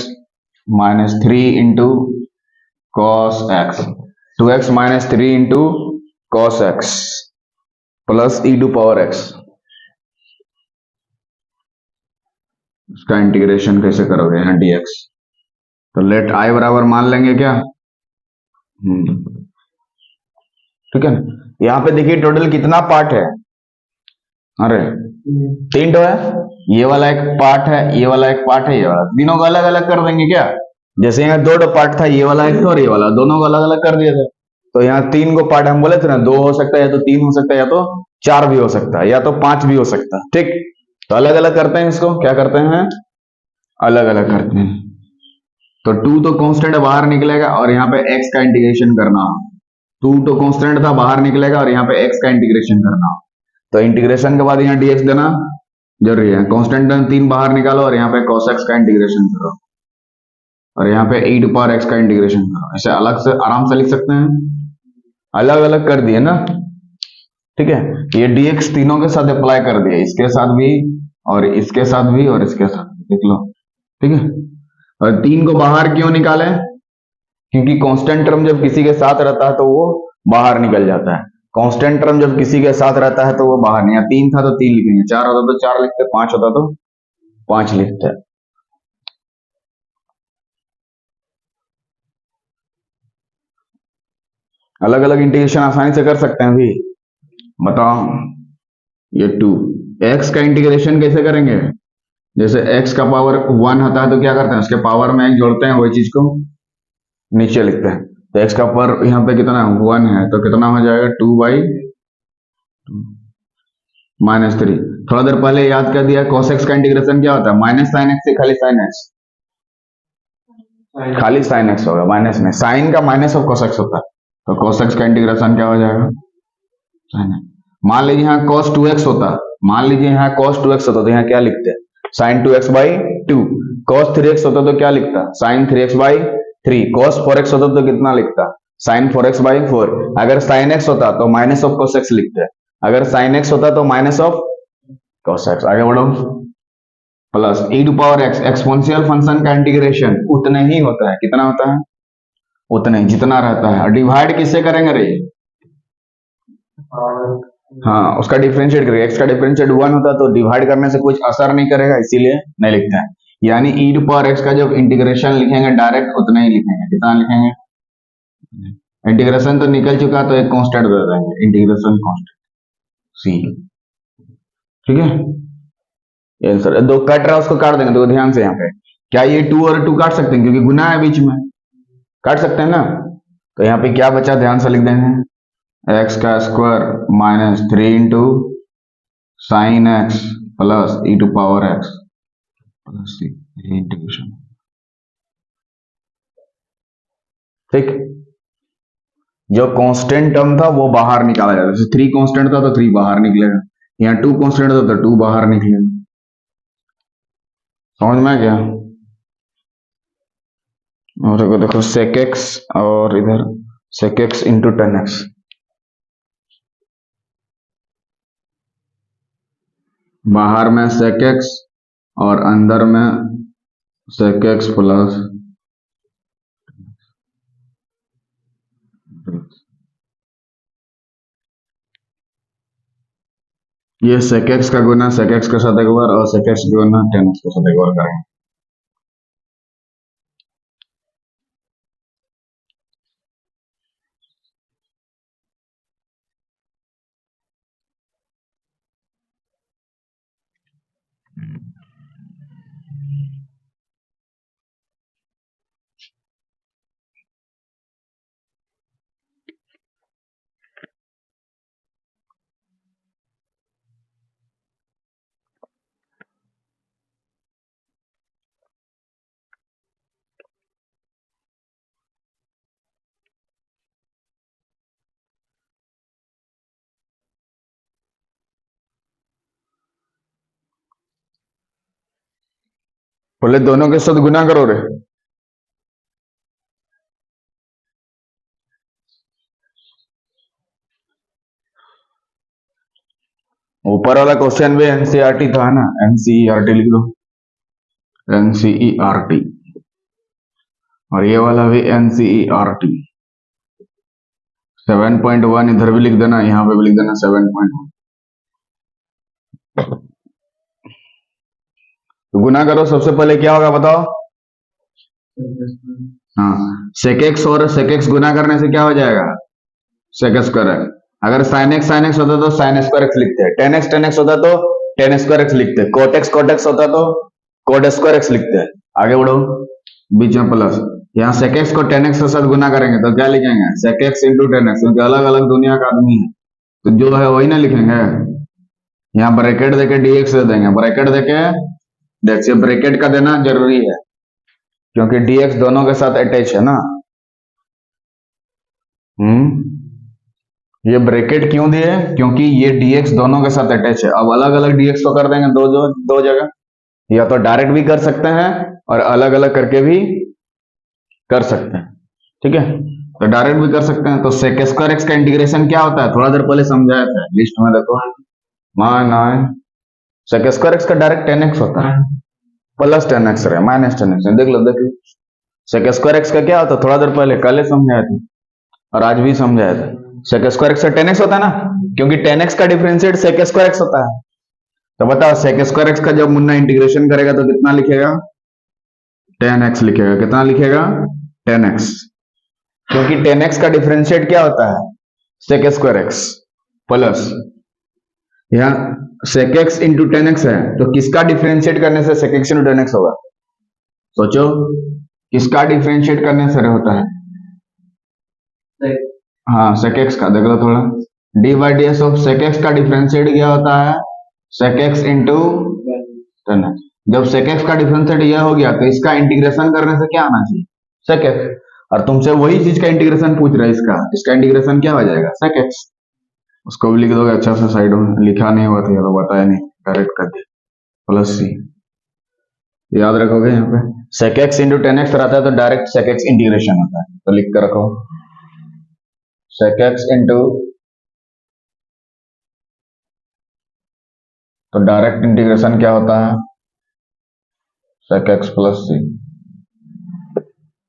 minus 3 into cos x। 2x minus 3 into cos x plus e to power x। इसका इंटीग्रेशन कैसे करोगे यहाँ dx? तो लेट i बराबर मान लेंगे क्या? ठीक है। यहाँ पे देखिए टोटल कितना पार्ट है? अरे 3 तो है। ये वाला एक पार्ट है, ये वाला एक पार्ट है, ये वाला, तीनों को अलग अलग कर देंगे क्या? जैसे यहाँ 2 पार्ट था, ये वाला एक था और ये वाला, दोनों को अलग अलग कर दिए थे। तो यहाँ 3 को पार्ट हम बोले थे ना, 2 हो सकता है, या तो 3 हो सकता है, या तो 4 भी हो सकता है, या तो 5 भी हो सकता है। ठीक, तो अलग अलग करते हैं इसको। क्या करते हैं? अलग अलग करते हैं। तो 2 तो कांस्टेंट बाहर निकलेगा और यहाँ पे x का इंटीग्रेशन करना हो। 2 तो कांस्टेंट था, बाहर निकलेगा और यहाँ पे x का इंटीग्रेशन करना हो। तो इंटीग्रेशन के बाद यहाँ dx देना जरूरी है। कांस्टेंट 3 बाहर निकालो और यहाँ पे cos x का इंटीग्रेशन करो और यहाँ पे e टू पावर x का इंटीग्रेशन करो। ऐसे अलग से आराम से लिख सकते हैं। अलग अलग कर दिए ना, ठीक है। ये dx तीनों के साथ अप्लाई कर दिया, इसके साथ भी और इसके साथ भी और इसके साथ भी, देख लो। ठीक है। और 3 को बाहर क्यों निकाले? क्योंकि कांस्टेंट टर्म जब किसी के साथ रहता है तो वो बाहर निकल जाता है। कांस्टेंट टर्म जब किसी के साथ रहता है तो वो बाहर नहीं। 3 था तो 3 लिखेंगे, 4 होता तो 4 लिखते, 5 होता तो 5 लिखते। अलग अलग इंटीग्रेशन आसानी से कर सकते हैं भी। बताओ, ये 2 x का इंटीग्रेशन कैसे करेंगे? जैसे x का पावर 1 होता है तो क्या करते हैं, उसके पावर में एक जोड़ते हैं, वही चीज को नीचे लिखते हैं। तो x का पावर यहाँ पे कितना 1 है, तो कितना हो जाएगा 2 बाई माइनस 3। थोड़ा देर पहले याद कर दिया, cos x का इंटीग्रेशन क्या होता है? माइनस साइन x से खाली साइन x, खाली साइन x होगा, माइनस में साइन का माइनस ऑफ cos x होता है। तो cos x का इंटीग्रेशन क्या हो जाएगा? Sine x। मान लीजिए यहाँ cos 2x होता, मान लीजिए यहाँ cos 2x होता तो यहाँ क्या लिखते हैं? Sign 2x by 2। cos 3x होता तो क्या लिखता? Sign 3x by 3। cos 4x होता तो कितना लिखता? Sine 4x by 4। अगर साइन x होता तो माइनस ऑफ cos x लिखते हैं, अगर साइन x होता तो माइनस ऑफ cos x। आगे बढ़ो। Plus e to power x, exponential function का इंटीग्रेशन उतने ही होता है। कितना होता है? उतने जितना रहता है। और डिवाइड किससे करेंगे रे? हाँ, उसका डिफरेंशिएट करेंगे। x का डिफरेंशिएट 1 होता है तो डिवाइड करने से कुछ असर नहीं करेगा, इसीलिए नहीं लिखते हैं। यानी e टू पावर x का जब इंटीग्रेशन लिखेंगे डायरेक्ट उतना ही लिखेंगे। कितना लिखेंगे? इंटीग्रेशन तो निकल चुका तो एक कांस्टेंट दे देंगे, इंटीग्रेशन कांस्टेंट c। ठीक है। ये आंसर। दो कट रहा है उसको काट देंगे, तो ध्यान से यहाँ पे क्या ये 2 और 2 काट सकते हैं क्योंकि गुना है बीच में, काट सकते हैं ना। तो यहाँ पे क्या बचा, ध्यान से लिख देंगे, एक्स का square minus 3 into sine x plus e to power x plus c, integration. ठीक, जो कांस्टेंट टर्म था वो बाहर निकाला जाता है। जैसे 3 कांस्टेंट था तो 3 बाहर निकलेगा, यहाँ 2 कांस्टेंट था तो 2 बाहर निकलेगा। समझ में आ गया? और अगर देखो sec x और इधर sec x into ten x, बाहर में sec x और अंदर में sec x प्लस ये sec x का गुना sec x के साथ एक बार और sec x गुना tan x के साथ एक बार करेंगे। बोले दोनों के साथ गुना करो रे। ऊपर वाला क्वेश्चन भी एनसीईआरटी था ना, एनसीईआरटी लिख दो, एनसीईआरटी। और ये वाला भी एनसीईआरटी। 7.1 इधर भी लिख देना, यहाँ पे भी लिख देना 7.1। तो गुना करो, सबसे पहले क्या होगा बताओ। हाँ, sec x और sec x गुना करने से क्या हो जाएगा, sec स्क्वायर। अगर sin x होता तो sin स्क्वायर x लिखते हैं, tan x होता तो tan स्क्वायर x लिखते हैं, cot x होता तो cot स्क्वायर x लिखते हैं। आगे बढ़ो, बीच में प्लस। यहाँ sec x को tan x के साथ गुना करेंगे तो क्या लिखेंगे, sec x into tan x, क्योंकि अलग अलग दुनिया का आदमी है तो जो है वही ना लिखेंगे। यहाँ ब्रैकेट देके dx दे देंगे, ब्रैकेट देके, देखिए ब्रैकेट का देना जरूरी है क्योंकि dx दोनों के साथ अटैच है ना। ये ब्रैकेट क्यों दिए, क्योंकि ये dx दोनों के साथ अटैच है। अब अलग अलग dx तो कर देंगे दो जगह, या तो डायरेक्ट भी कर सकते हैं और अलग अलग करके भी कर सकते हैं। ठीक है, तो डायरेक्ट भी कर सकते हैं। तो sec स्क्वायर x का इंटीग्रेशन क्या होता है, थोड़ा देर पहले समझाया था, लिस्ट में देखो। मान sec स्क्वायर x का डायरेक्ट tan x होता है, प्लस tan x है, माइनस tan x है। देख लो sec स्क्वायर x का क्या होता है, थोड़ा देर पहले कल समझाया था और आज भी समझाया था। sec स्क्वायर x से tan x होता है ना, क्योंकि tan x का डिफरेंशिएट sec स्क्वायर x होता है। तो बताओ sec स्क्वायर x का जब मुन्ना इंटीग्रेशन करेगा तो कितना लिखेगा, tan x लिखेगा। कितना लिखेगा, tan x, क्योंकि tan x का डिफरेंशिएट क्या होता है, sec स्क्वायर x प्लस, यहाँ sec x into tan x है तो किसका डिफरेंशिएट करने से sec x into tan x होगा, सोचो किसका डिफरेंशिएट करने से होता है। हाँ, sec x का देख लो थोड़ा, D by D S of sec x का डिफरेंशिएट क्या होता है, sec x into tan x। जब sec x का डिफरेंशिएट यह हो गया तो इसका इंटीग्रेशन करने से क्या आना चाहिए, sec x। और तुमसे वही चीज का इंटीग्रेशन पूछ रहा है, इसका इंटीग्रेशन क्या हो जाएगा, sec x। उसको भी लिख दोगे अच्छा से, साइड में लिखा नहीं हुआ था तो बताया नहीं, डायरेक्ट कर दिया, प्लस सी। याद रखोगे, यहाँ पे sec x into tan x रहता है तो डायरेक्ट sec x इंटीग्रेशन होता है, तो लिख कर रखो sec x इंटू, तो डायरेक्ट इंटीग्रेशन क्या होता है, sec x प्लस सी।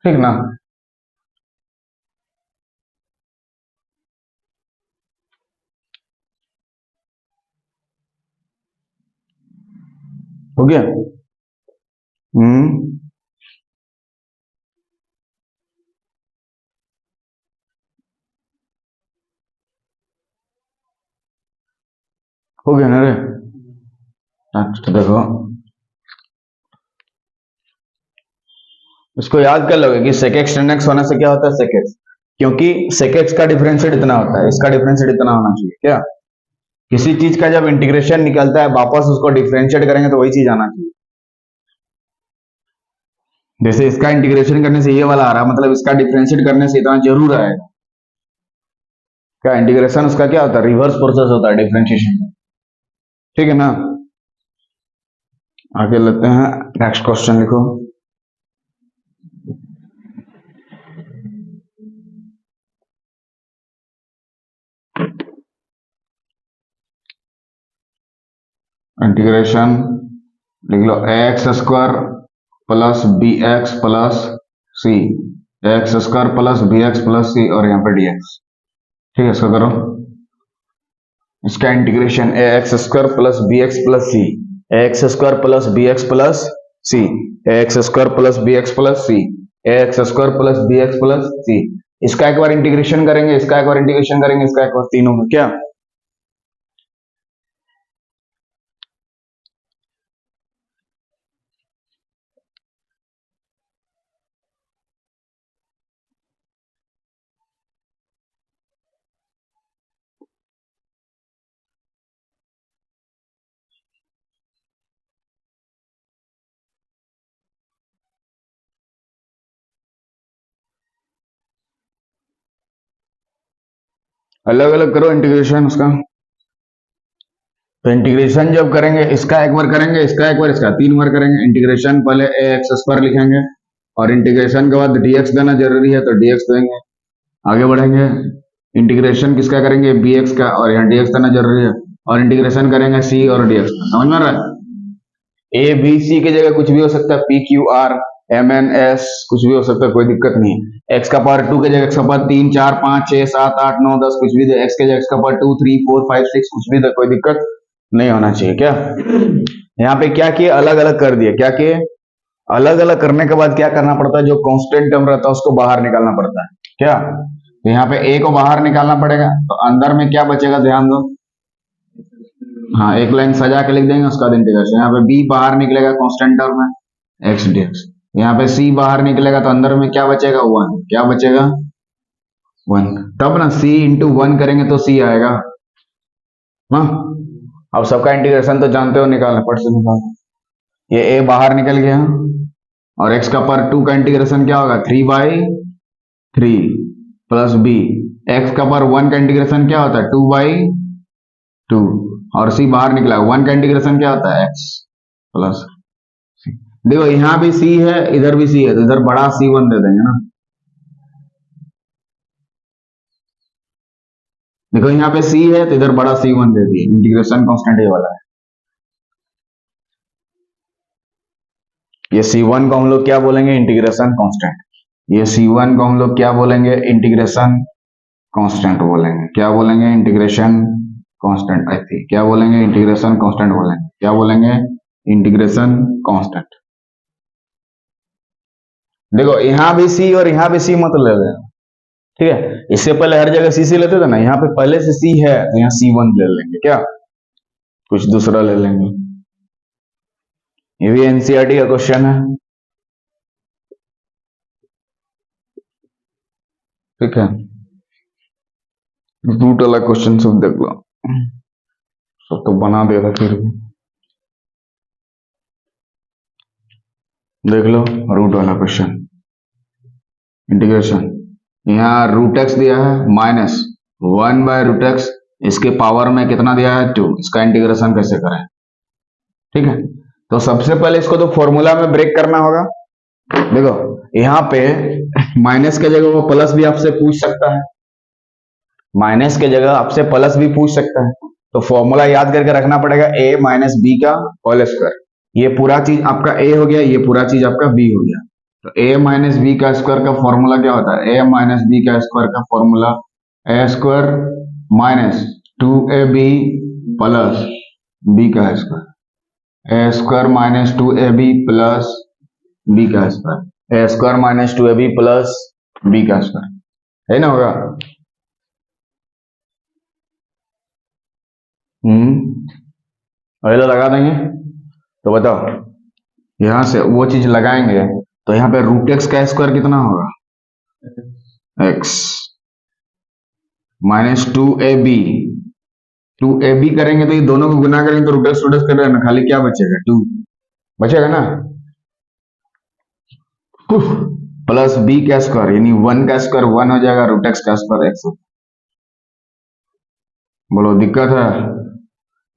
ठीक ना, हो गया। हो गया ना रे। नेक्स्ट देखो, इसको याद कर लोगे कि sec x tan x होने से क्या होता है sec x, क्योंकि sec x का डिफरेंशिएट इतना होता है, इसका डिफरेंशिएट इतना होना चाहिए। क्या, किसी चीज का जब इंटीग्रेशन निकलता है वापस उसको डिफरेंशिएट करेंगे तो वही चीज आना चाहिए। जैसे इसका इंटीग्रेशन करने से ये वाला आ रहा है, मतलब इसका डिफरेंशिएट करने से इतना जरूर आएगा। क्या इंटीग्रेशन उसका क्या होता है, रिवर्स प्रोसेस होता है डिफरेंशिएशन का। ठीक है ना, आगे लेते हैं, नेक्स्ट क्वेश्चन लिखो। इंटीग्रेशन लिख लो x square plus b x plus c, x square plus b x plus c, और यहाँ पे डी एक्स। ठीक है, इसको करो, इसका integration a x square plus b x plus c, x square plus b x plus c, x square plus b x plus c, x square plus b x plus c. इसका एक बार इंटीग्रेशन करेंगे, इसका एक बार इंटीग्रेशन करेंगे, इसका एक बार, तीनों में क्या, अलग अलग करो इंटीग्रेशन उसका। तो इंटीग्रेशन जब करेंगे इसका एक बार करेंगे, इसका एक बार, इसका 3 बार करेंगे। इंटीग्रेशन पहले ax² लिखेंगे और इंटीग्रेशन के बाद dx देना जरूरी है तो dx देंगे। आगे बढ़ेंगे, इंटीग्रेशन किसका करेंगे, bx का, और यहाँ dx देना जरूरी है, और इंटीग्रेशन करेंगे c और dx। समझ में आ रहा है? ए बी सी की जगह कुछ भी हो सकता है, P Q R M N S कुछ भी हो सकता है, कोई दिक्कत नहीं है। एक्स का पावर 2 की जगह एक्स का पावर 3 4 5 6 7 8 9 10 कुछ भी दे, एक्स के जगह एक्स का पावर 2 3 4 5 6 कुछ भी दे, कोई दिक्कत नहीं होना चाहिए। क्या यहाँ पे क्या किए, अलग अलग कर दिए। क्या किए, अलग अलग करने के बाद क्या करना पड़ता है, जो कांस्टेंट टर्म रहता है उसको बाहर निकालना पड़ता है। क्या, तो यहाँ पे ए को बाहर निकालना पड़ेगा, तो अंदर में क्या बचेगा ध्यान दो। हाँ, एक लाइन सजा के लिख देंगे, उसका बाद इंटीग्रेशन। यहाँ पे बी बाहर निकलेगा कांस्टेंट टर्म में एक्स डीएक्स। यहाँ पे सी बाहर निकलेगा तो अंदर में क्या बचेगा, 1। क्या बचेगा, 1। तब ना c इंटू 1 करेंगे तो c आएगा। हाँ, अब सबका इंटीग्रेशन तो जानते हो, निकालना पड़ से निकाल। ये a बाहर निकल गया और x का पर 2 का इंटीग्रेशन क्या होगा, 3/3 प्लस b। x का पर 1 का इंटीग्रेशन क्या होता है, 2/2 और c बाहर निकला, 1 का इंटीग्रेशन क्या होता है, x प्लस। देखो यहां भी c है, इधर भी c है, तो इधर बड़ा C1 दे देंगे ना। देखो यहाँ पे c है तो इधर बड़ा C1 दे दिए, इंटीग्रेशन कांस्टेंट ये वाला है। ये C1 को हम लोग क्या बोलेंगे, इंटीग्रेशन कांस्टेंट। ये C1 को हम लोग क्या बोलेंगे, इंटीग्रेशन कांस्टेंट बोलेंगे। क्या बोलेंगे, इंटीग्रेशन कांस्टेंट। आई थिंक क्या बोलेंगे, इंटीग्रेशन कांस्टेंट बोलेंगे। क्या बोलेंगे, इंटीग्रेशन कांस्टेंट। देखो यहाँ भी c और यहाँ भी c मत ले लेना, ठीक है। इससे पहले हर जगह c लेते थे ना, यहाँ पे पहले से c है तो यहाँ C1 ले लेंगे। क्या, कुछ दूसरा ले लेंगे। ये भी एनसीईआरटी का क्वेश्चन है, ठीक है। रूट वाला क्वेश्चन सब देख लो, सब तो बना दिया था, फिर भी देख लो रूट वाला क्वेश्चन। इंटीग्रेशन, यहाँ रूट एक्स दिया है -1/√x, इसके पावर में कितना दिया है, 2। इसका इंटीग्रेशन कैसे करें, ठीक है। तो सबसे पहले इसको तो फॉर्मूला में ब्रेक करना होगा। देखो यहाँ पे माइनस के जगह वो प्लस भी आपसे पूछ सकता है, माइनस के जगह आपसे प्लस भी पूछ सकता है, तो फॉर्मूला याद करके रखना पड़ेगा a माइनस बी का होल स्क्वायर। ये पूरा चीज आपका a हो गया, ये पूरा चीज आपका b हो गया। तो a माइनस बी का स्क्वायर का फॉर्मूला क्या होता है, a माइनस बी का स्क्वायर का formula a² minus 2ab plus b का square. a² minus 2ab plus b का square, a² minus 2ab plus b का स्क्वायर, है ना, होगा। पहले लगा देंगे, तो बताओ यहां से वो चीज लगाएंगे तो यहाँ पे रूट एक्स का स्क्वायर कितना होगा, x माइनस 2ab। 2ab करेंगे तो ये दोनों को गुना करेंगे तो रूट एक्स कर रहे हैं ना, खाली क्या बचेगा, 2 बचेगा ना, प्लस b का स्क्वायर यानी 1 का स्क्वायर 1 हो जाएगा, रूट एक्स का स्क्वायर x। बोलो दिक्कत है।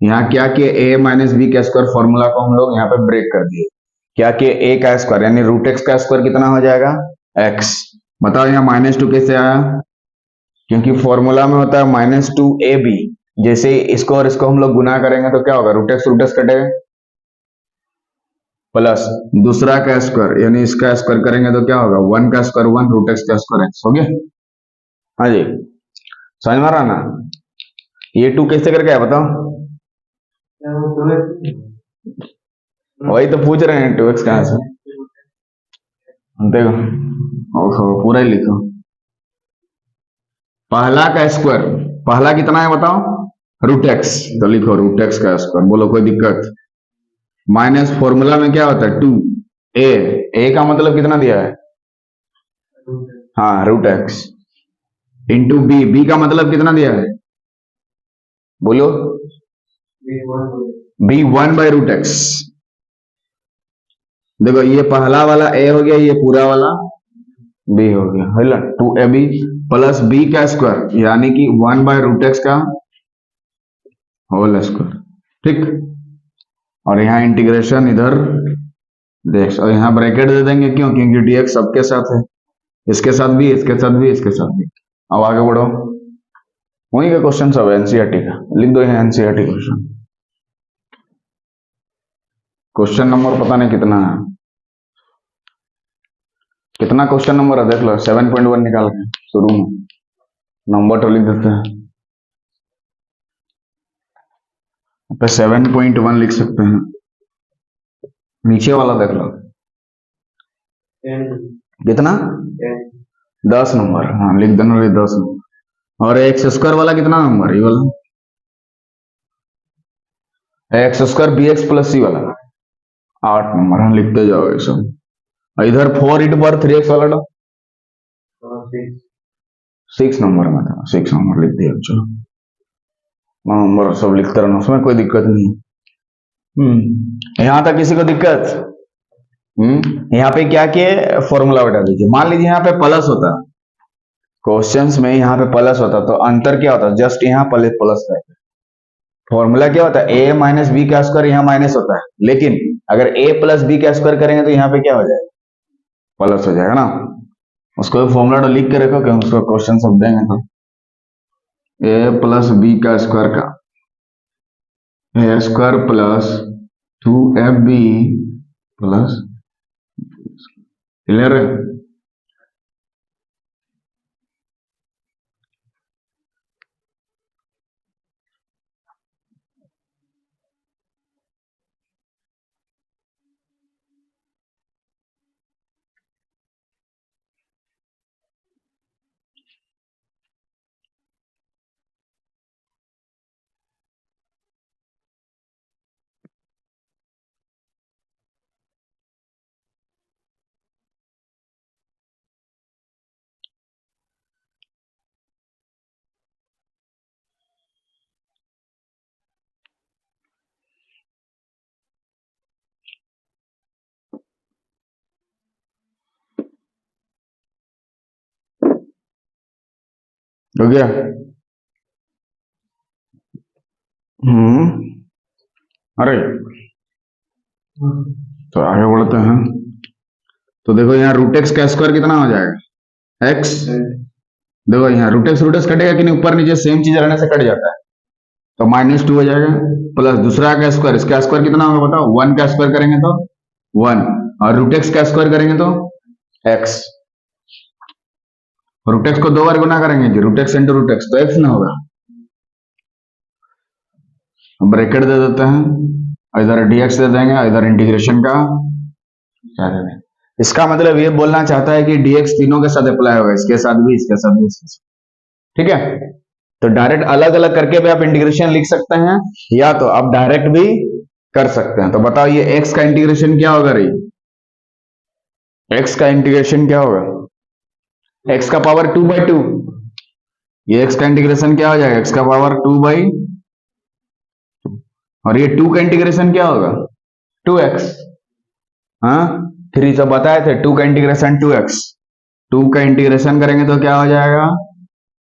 यहाँ क्या किए, a माइनस बी का स्क्वायर फॉर्मूला को हम लोग यहाँ पे ब्रेक कर दिए। क्या किए, a का स्क्वायर यानी रूट एक्स का स्क्वायर कितना हो जाएगा, x। बताओ यहाँ -2 कैसे आया, क्योंकि फॉर्मूला में होता है -2ab। जैसे इसको और इसको हम लोग गुना करेंगे तो क्या होगा, रूट एक्स कटेगा, प्लस दूसरा का स्क्वायर यानी इसका स्क्वायर करेंगे तो क्या होगा, 1 का स्क्वायर 1, रूट एक्स का स्क्वायर x हो गया। हाँ जी, समझ में आ रहा ना। ये 2 कैसे करके आया बताओ, वही तो पूछ रहे हैं, 2x कहां से। देखो ओहो, पूरा ही लिखो। पहला का स्क्वायर, पहला कितना है बताओ, रूट एक्स, तो लिखो रूट एक्स का स्क्वायर। बोलो कोई दिक्कत, माइनस फॉर्मूला में क्या होता है 2, a का मतलब कितना दिया है, हाँ रूट एक्स, इंटू b का मतलब कितना दिया है, बोलो b 1/√x। देखो ये पहला वाला a हो गया, ये पूरा वाला b हो गया, है ना। 2ab प्लस b का स्क्वायर यानी कि 1/√x का होल स्क्वायर, ठीक। और यहाँ इंटीग्रेशन इधर dx, और यहाँ ब्रैकेट दे देंगे, क्यों? क्योंकि dx सबके साथ है, इसके साथ भी, इसके साथ भी, इसके साथ भी। अब आगे बढ़ो, वहीं का क्वेश्चन सब एनसीईआरटी का लिख दो, यहाँ एनसीईआरटी क्वेश्चन। क्वेश्चन नंबर पता नहीं कितना है, कितना क्वेश्चन नंबर है देख लो, 7.1 निकाल के शुरू में नंबर तो लिख देते हैं, पे 7.1 लिख सकते हैं, नीचे वाला देख लो कितना, 10 नंबर, हाँ लिख देना 10 नंबर। और एक्स स्क्वायर वाला कितना नंबर, ये वाला x square b x plus c वाला 8 नंबर, हाँ लिखते जाओ ये सब। और इधर 4 इंटू पर 3x वाला डो 6 नंबर में था, 6 नंबर लिख दिया, चलो नंबर सब लिखते रहना, उसमें कोई दिक्कत नहीं है। यहाँ तक किसी को दिक्कत? यहाँ पे क्या किए, फॉर्मूला बता दीजिए। मान लीजिए यहाँ पे प्लस होता, क्वेश्चंस में यहाँ पे प्लस होता तो अंतर क्या होता, जस्ट यहाँ प्लस प्लस है। फॉर्मूला क्या होता है, ए माइनस बी का स्क्वायर, यहाँ माइनस होता है, लेकिन अगर ए प्लस बी का स्क्वायर करेंगे तो यहाँ पे क्या हो जाएगा, प्लस हो जाएगा ना। उसको फॉर्मूला तो लिख के रखो, क्योंकि उसको क्वेश्चन सब देंगे तो ए प्लस बी का स्क्वायर का a square plus 2ab plus, clear है? हो गया? अरे तो आगे बढ़ते हैं। तो देखो यहाँ रूट एक्स का स्क्वायर कितना हो जाएगा, एक्स। देखो यहाँ रूट एक्स कटेगा कि नहीं, ऊपर नीचे सेम चीज रहने से कट जाता है, तो -2 हो जाएगा, प्लस दूसरा का स्क्वायर, इसका स्क्वायर कितना होगा बताओ, 1 का स्क्वायर करेंगे तो 1, और रूट एक्स का स्क्वायर करेंगे तो एक्स। रूट एक्स को 2 बार गुना करेंगे जी, root x into root x, तो एक्स ना होगा। ब्रैकेट दे देते हैं, इधर dx दे देंगे, इधर इंटीग्रेशन का क्या दे देंगे। इसका मतलब ये बोलना चाहता है कि dx तीनों के साथ अप्लाई होगा, इसके साथ भी, इसके साथ भी, इसके साथ, ठीक है। तो डायरेक्ट अलग अलग करके भी आप इंटीग्रेशन लिख सकते हैं, या तो आप डायरेक्ट भी कर सकते हैं। तो बताओ ये x का इंटीग्रेशन क्या होगा रही, x का इंटीग्रेशन क्या होगा, x का पावर 2/2, ये x का इंटीग्रेशन क्या हो जाएगा, x का पावर 2/2, और ये 2 का इंटीग्रेशन क्या होगा 2x, हाँ 3 तो बताए थे, 2 का इंटीग्रेशन 2x, 2 का इंटीग्रेशन करेंगे तो क्या हो जाएगा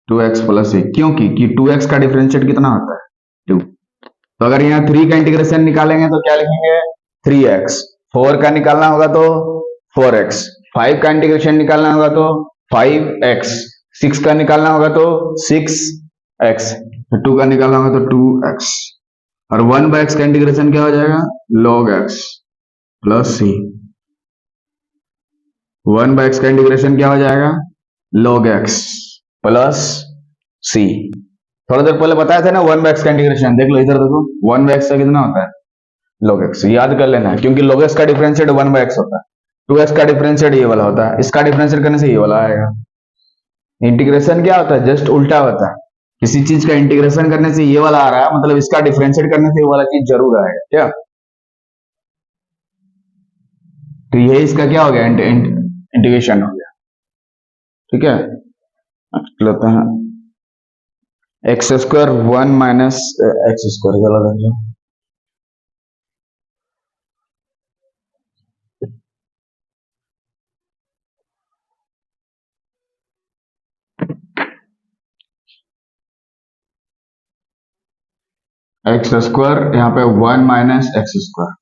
2x प्लस 1, क्योंकि कि 2x का डिफरेंशिएट कितना होता है 2। तो अगर यहाँ 3 का इंटीग्रेशन निकालेंगे तो क्या लिखेंगे 3x, 4 का निकालना होगा तो 4x, 5 का इंटीग्रेशन निकालना होगा तो 5x, 6 का निकालना होगा तो 6x, 2 का निकालना होगा तो 2x, और 1/x का इंटीग्रेशन क्या हो जाएगा log x plus c, 1/x का इंटीग्रेशन क्या हो जाएगा log x प्लस c। थोड़ा देर पहले बताया था ना 1/x का इंटीग्रेशन, देख लो इधर देखो, 1/x का कितना होता है log x, याद कर लेना है, क्योंकि log x का डिफरेंशिएट 1/x होता है, 2x का डिफरेंशिएट ये वाला होता है, इसका डिफरेंशिएट करने से ये वाला आएगा। इंटीग्रेशन क्या होता है, जस्ट उल्टा होता है, किसी चीज का इंटीग्रेशन करने से ये वाला आ रहा है, मतलब इसका डिफरेंशिएट करने से ये वाला चीज जरूर आएगा, क्या? तो ये इसका क्या हो गया, इंटीग्रेशन हो गया, ठीक है। लेते हैं x square 1 minus x square गलत है, एक्स स्क्वायर, यहाँ पे 1 माइनस एक्स स्क्वायर,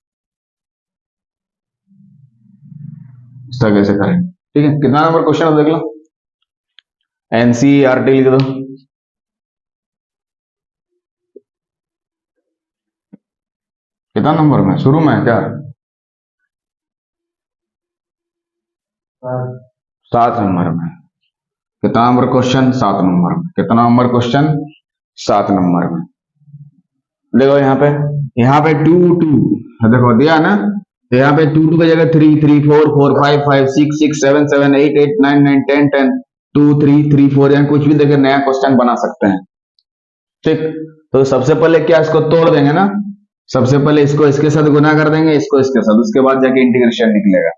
इसका कैसे करेंगे? ठीक है, कितना नंबर क्वेश्चन है देख लो, एनसीईआरटी लिख दो। कितना नंबर में शुरू में है क्या? 7 नंबर में। कितना नंबर क्वेश्चन? 7 नंबर में। कितना नंबर क्वेश्चन? 7 नंबर में। देखो यहाँ पे 2 2 देखो दिया ना, तो यहाँ पे 2 2 की जगह 3 3 4 4 5 5 6 6 7 7 8 8 9 9 10 10 2 3 3 4, यहाँ कुछ भी देखे नया क्वेश्चन बना सकते हैं। ठीक, तो सबसे पहले क्या, इसको तोड़ देंगे ना, सबसे पहले इसको इसके साथ गुना कर देंगे, इसको इसके साथ, उसके बाद जाके इंटीग्रेशन निकलेगा।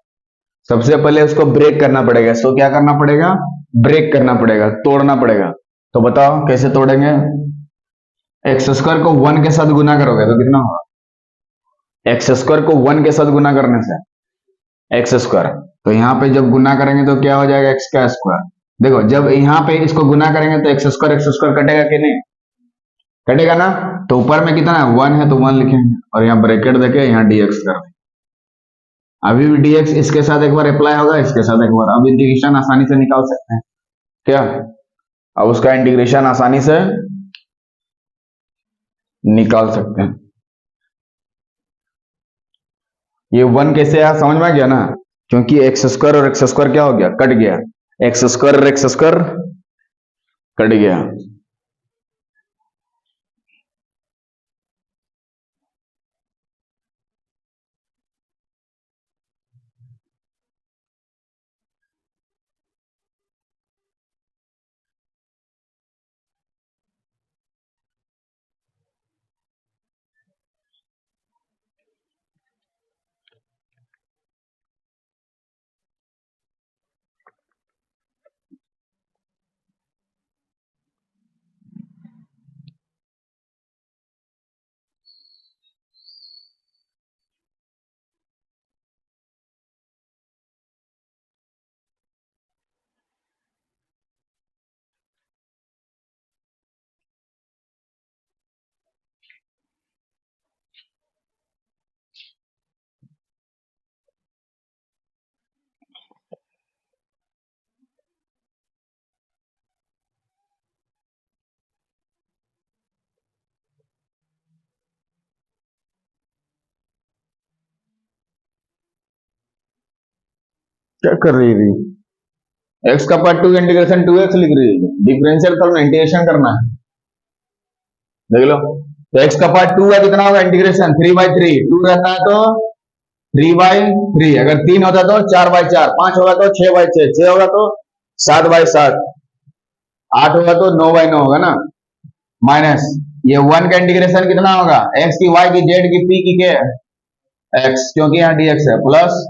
सबसे पहले उसको ब्रेक करना पड़ेगा, इसको क्या करना पड़ेगा? ब्रेक करना पड़ेगा, तोड़ना पड़ेगा। तो बताओ कैसे तोड़ेंगे? एक्स स्क्वायर को 1 के साथ गुना करोगे तो कितना होगा? एक्स स्क्वायर को 1 के साथ गुना करने से एक्स स्क्वायर, तो यहाँ पे जब गुना करेंगे तो क्या हो जाएगा? एक्स का स्क्वायर। देखो जब यहाँ पे इसको गुना करेंगे तो एक्स स्क्वायर कटेगा कि नहीं? कटेगा ना, तो ऊपर में कितना है? 1 है तो 1 लिखेंगे, और यहाँ ब्रैकेट देके यहाँ dx कर देंगे। अभी भी dx इसके साथ एक बार अप्लाई होगा, इसके साथ एक बार, अब इंटीग्रेशन आसानी से निकाल सकते हैं क्या? अब उसका इंटीग्रेशन आसानी से निकाल सकते हैं। ये 1 कैसे आया समझ में आ गया ना, क्योंकि एक्स स्क्वायर और एक्स स्क्वायर क्या हो गया? कट गया। एक्स स्क्वायर और एक्स स्क्वायर कट गया। क्या कर रही थी? एक्स का पार्ट 2 इंटीग्रेशन 2x लिख रही है, डिफरेंशियल फॉर्म में इंटीग्रेशन करना है। देख लो, तो एक्स का पार्ट 2 है, कितना होगा इंटीग्रेशन? 3/3, 2 रहता है तो 3/3, अगर 3 होता तो 4/4, 5 होगा तो 6/6, 6 होगा तो 7/7, 8 होगा तो 9/9 होगा ना, माइनस ये 1 का इंटीग्रेशन कितना होगा? एक्स की, वाई की, जेड की, पी की के एक्स, क्योंकि यहाँ dx है, प्लस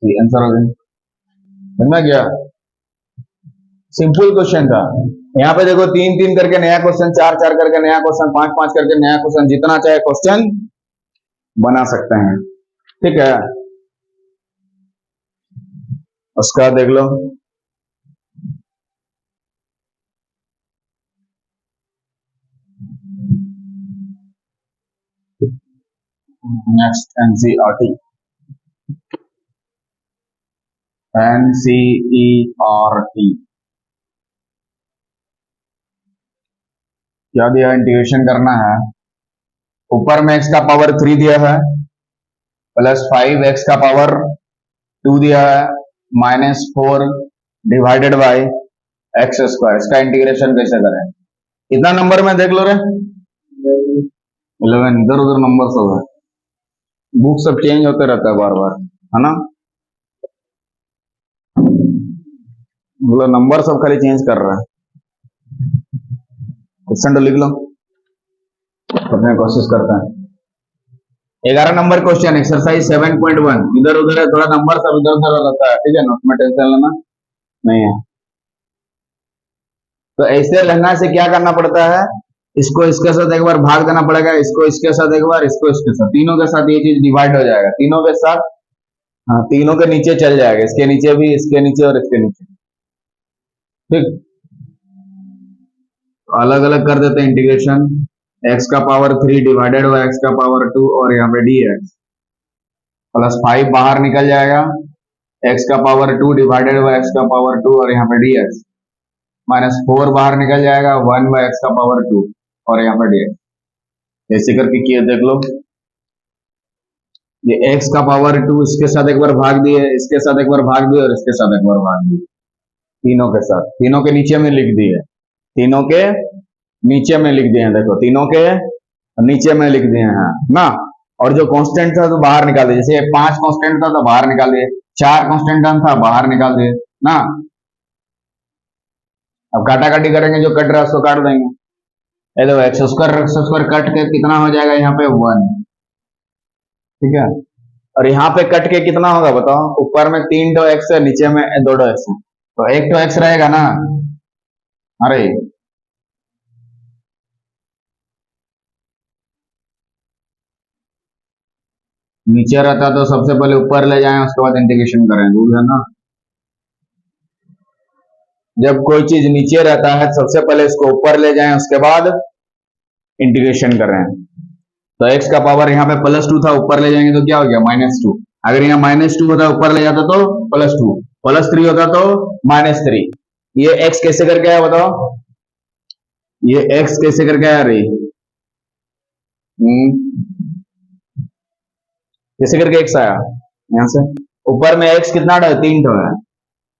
आंसर हो गया। समझ में गया? सिंपल क्वेश्चन था। यहाँ पे देखो 3 3 करके नया क्वेश्चन, 4 4 करके नया क्वेश्चन, 5 5 करके नया क्वेश्चन, जितना चाहे क्वेश्चन बना सकते हैं। ठीक है, उसका देख लो, नेक्स्ट एनसीईआरटी, एनसीईआरटी क्या दिया? इंटीग्रेशन करना है, ऊपर में एक्स का पावर 3 दिया है, प्लस 5 एक्स का पावर 2 दिया है, -4 डिवाइडेड बाय एक्स स्क्वायर। इसका इंटीग्रेशन कैसे करें? कितना नंबर में देख लो रे? 11। इधर उधर नंबर सब है, बुक सब चेंज होते रहता है बार बार, है ना, मतलब नंबर सब खाली चेंज कर रहा है। क्वेश्चन तो लिख लो, अपने कोशिश करते हैं। 11 नंबर क्वेश्चन, एक्सरसाइज 7.1। इधर उधर है, थोड़ा नंबर सब इधर उधर रहता है, ठीक है, नोट में टेंशन लेना नहीं है। तो ऐसे रहना से क्या करना पड़ता है? इसको इसके साथ एक बार भाग देना पड़ेगा, इसको इसके साथ एक बार, इसको इसके साथ, तीनों के साथ ये चीज डिवाइड हो जाएगा, तीनों के साथ, हाँ तीनों के नीचे चल जाएगा, इसके नीचे भी, इसके नीचे और इसके नीचे। ठीक, अलग अलग कर देते हैं इंटीग्रेशन। एक्स का पावर 3 डिवाइडेड बाई एक्स का पावर 2 और यहाँ पे डी एक्स प्लस 5 बाहर निकल जाएगा, एक्स का पावर 2 डिवाइडेड बाई एक्स का पावर 2 और यहाँ पे डी एक्स माइनस 4 बाहर निकल जाएगा, 1 बाई एक्स का पावर 2 और यहाँ पे डी एक्स। ऐसे करके किए देख लो, ये एक्स का पावर 2 इसके साथ एक बार भाग दिए, इसके साथ एक बार भाग दिए और इसके साथ एक बार भाग दिए, तीनों के साथ, तीनों के नीचे में लिख दिए, तीनों के नीचे में लिख दिए हैं, देखो तीनों के नीचे में लिख दिए हैं ना। और जो कांस्टेंट था तो बाहर निकाल दिए, जैसे 5 कांस्टेंट था तो बाहर निकाल दिए, 4 कांस्टेंट था बाहर निकाल दिए ना। अब काटा काटी करेंगे, जो कट रहा है उसको काट देंगे। ये देखो एक्स स्क्वायर कट के कितना हो जाएगा यहाँ पे 1, ठीक है। और यहाँ पे कट के कितना होगा बताओ, ऊपर में 3 टो एक्स है, नीचे में 2 टो एक्स है, तो 1 टो एक्स रहेगा ना। अरे नीचे रहता तो सबसे पहले ऊपर ले जाएं, उसके बाद इंटीग्रेशन करें, रूल है ना। जब कोई चीज नीचे रहता है सबसे पहले इसको ऊपर ले जाएं, उसके बाद इंटीग्रेशन करें। तो एक्स का पावर यहाँ पे +2 था, ऊपर ले जाएंगे तो क्या हो गया -2। अगर यहाँ -2 होता ऊपर ले जाता तो +2, +3 होता तो -3। ये एक्स कैसे करके आया बताओ, ये एक्स कैसे करके आया रे, कैसे करके एक्स आया यहाँ से, ऊपर में एक्स कितना है, 3 ठो है,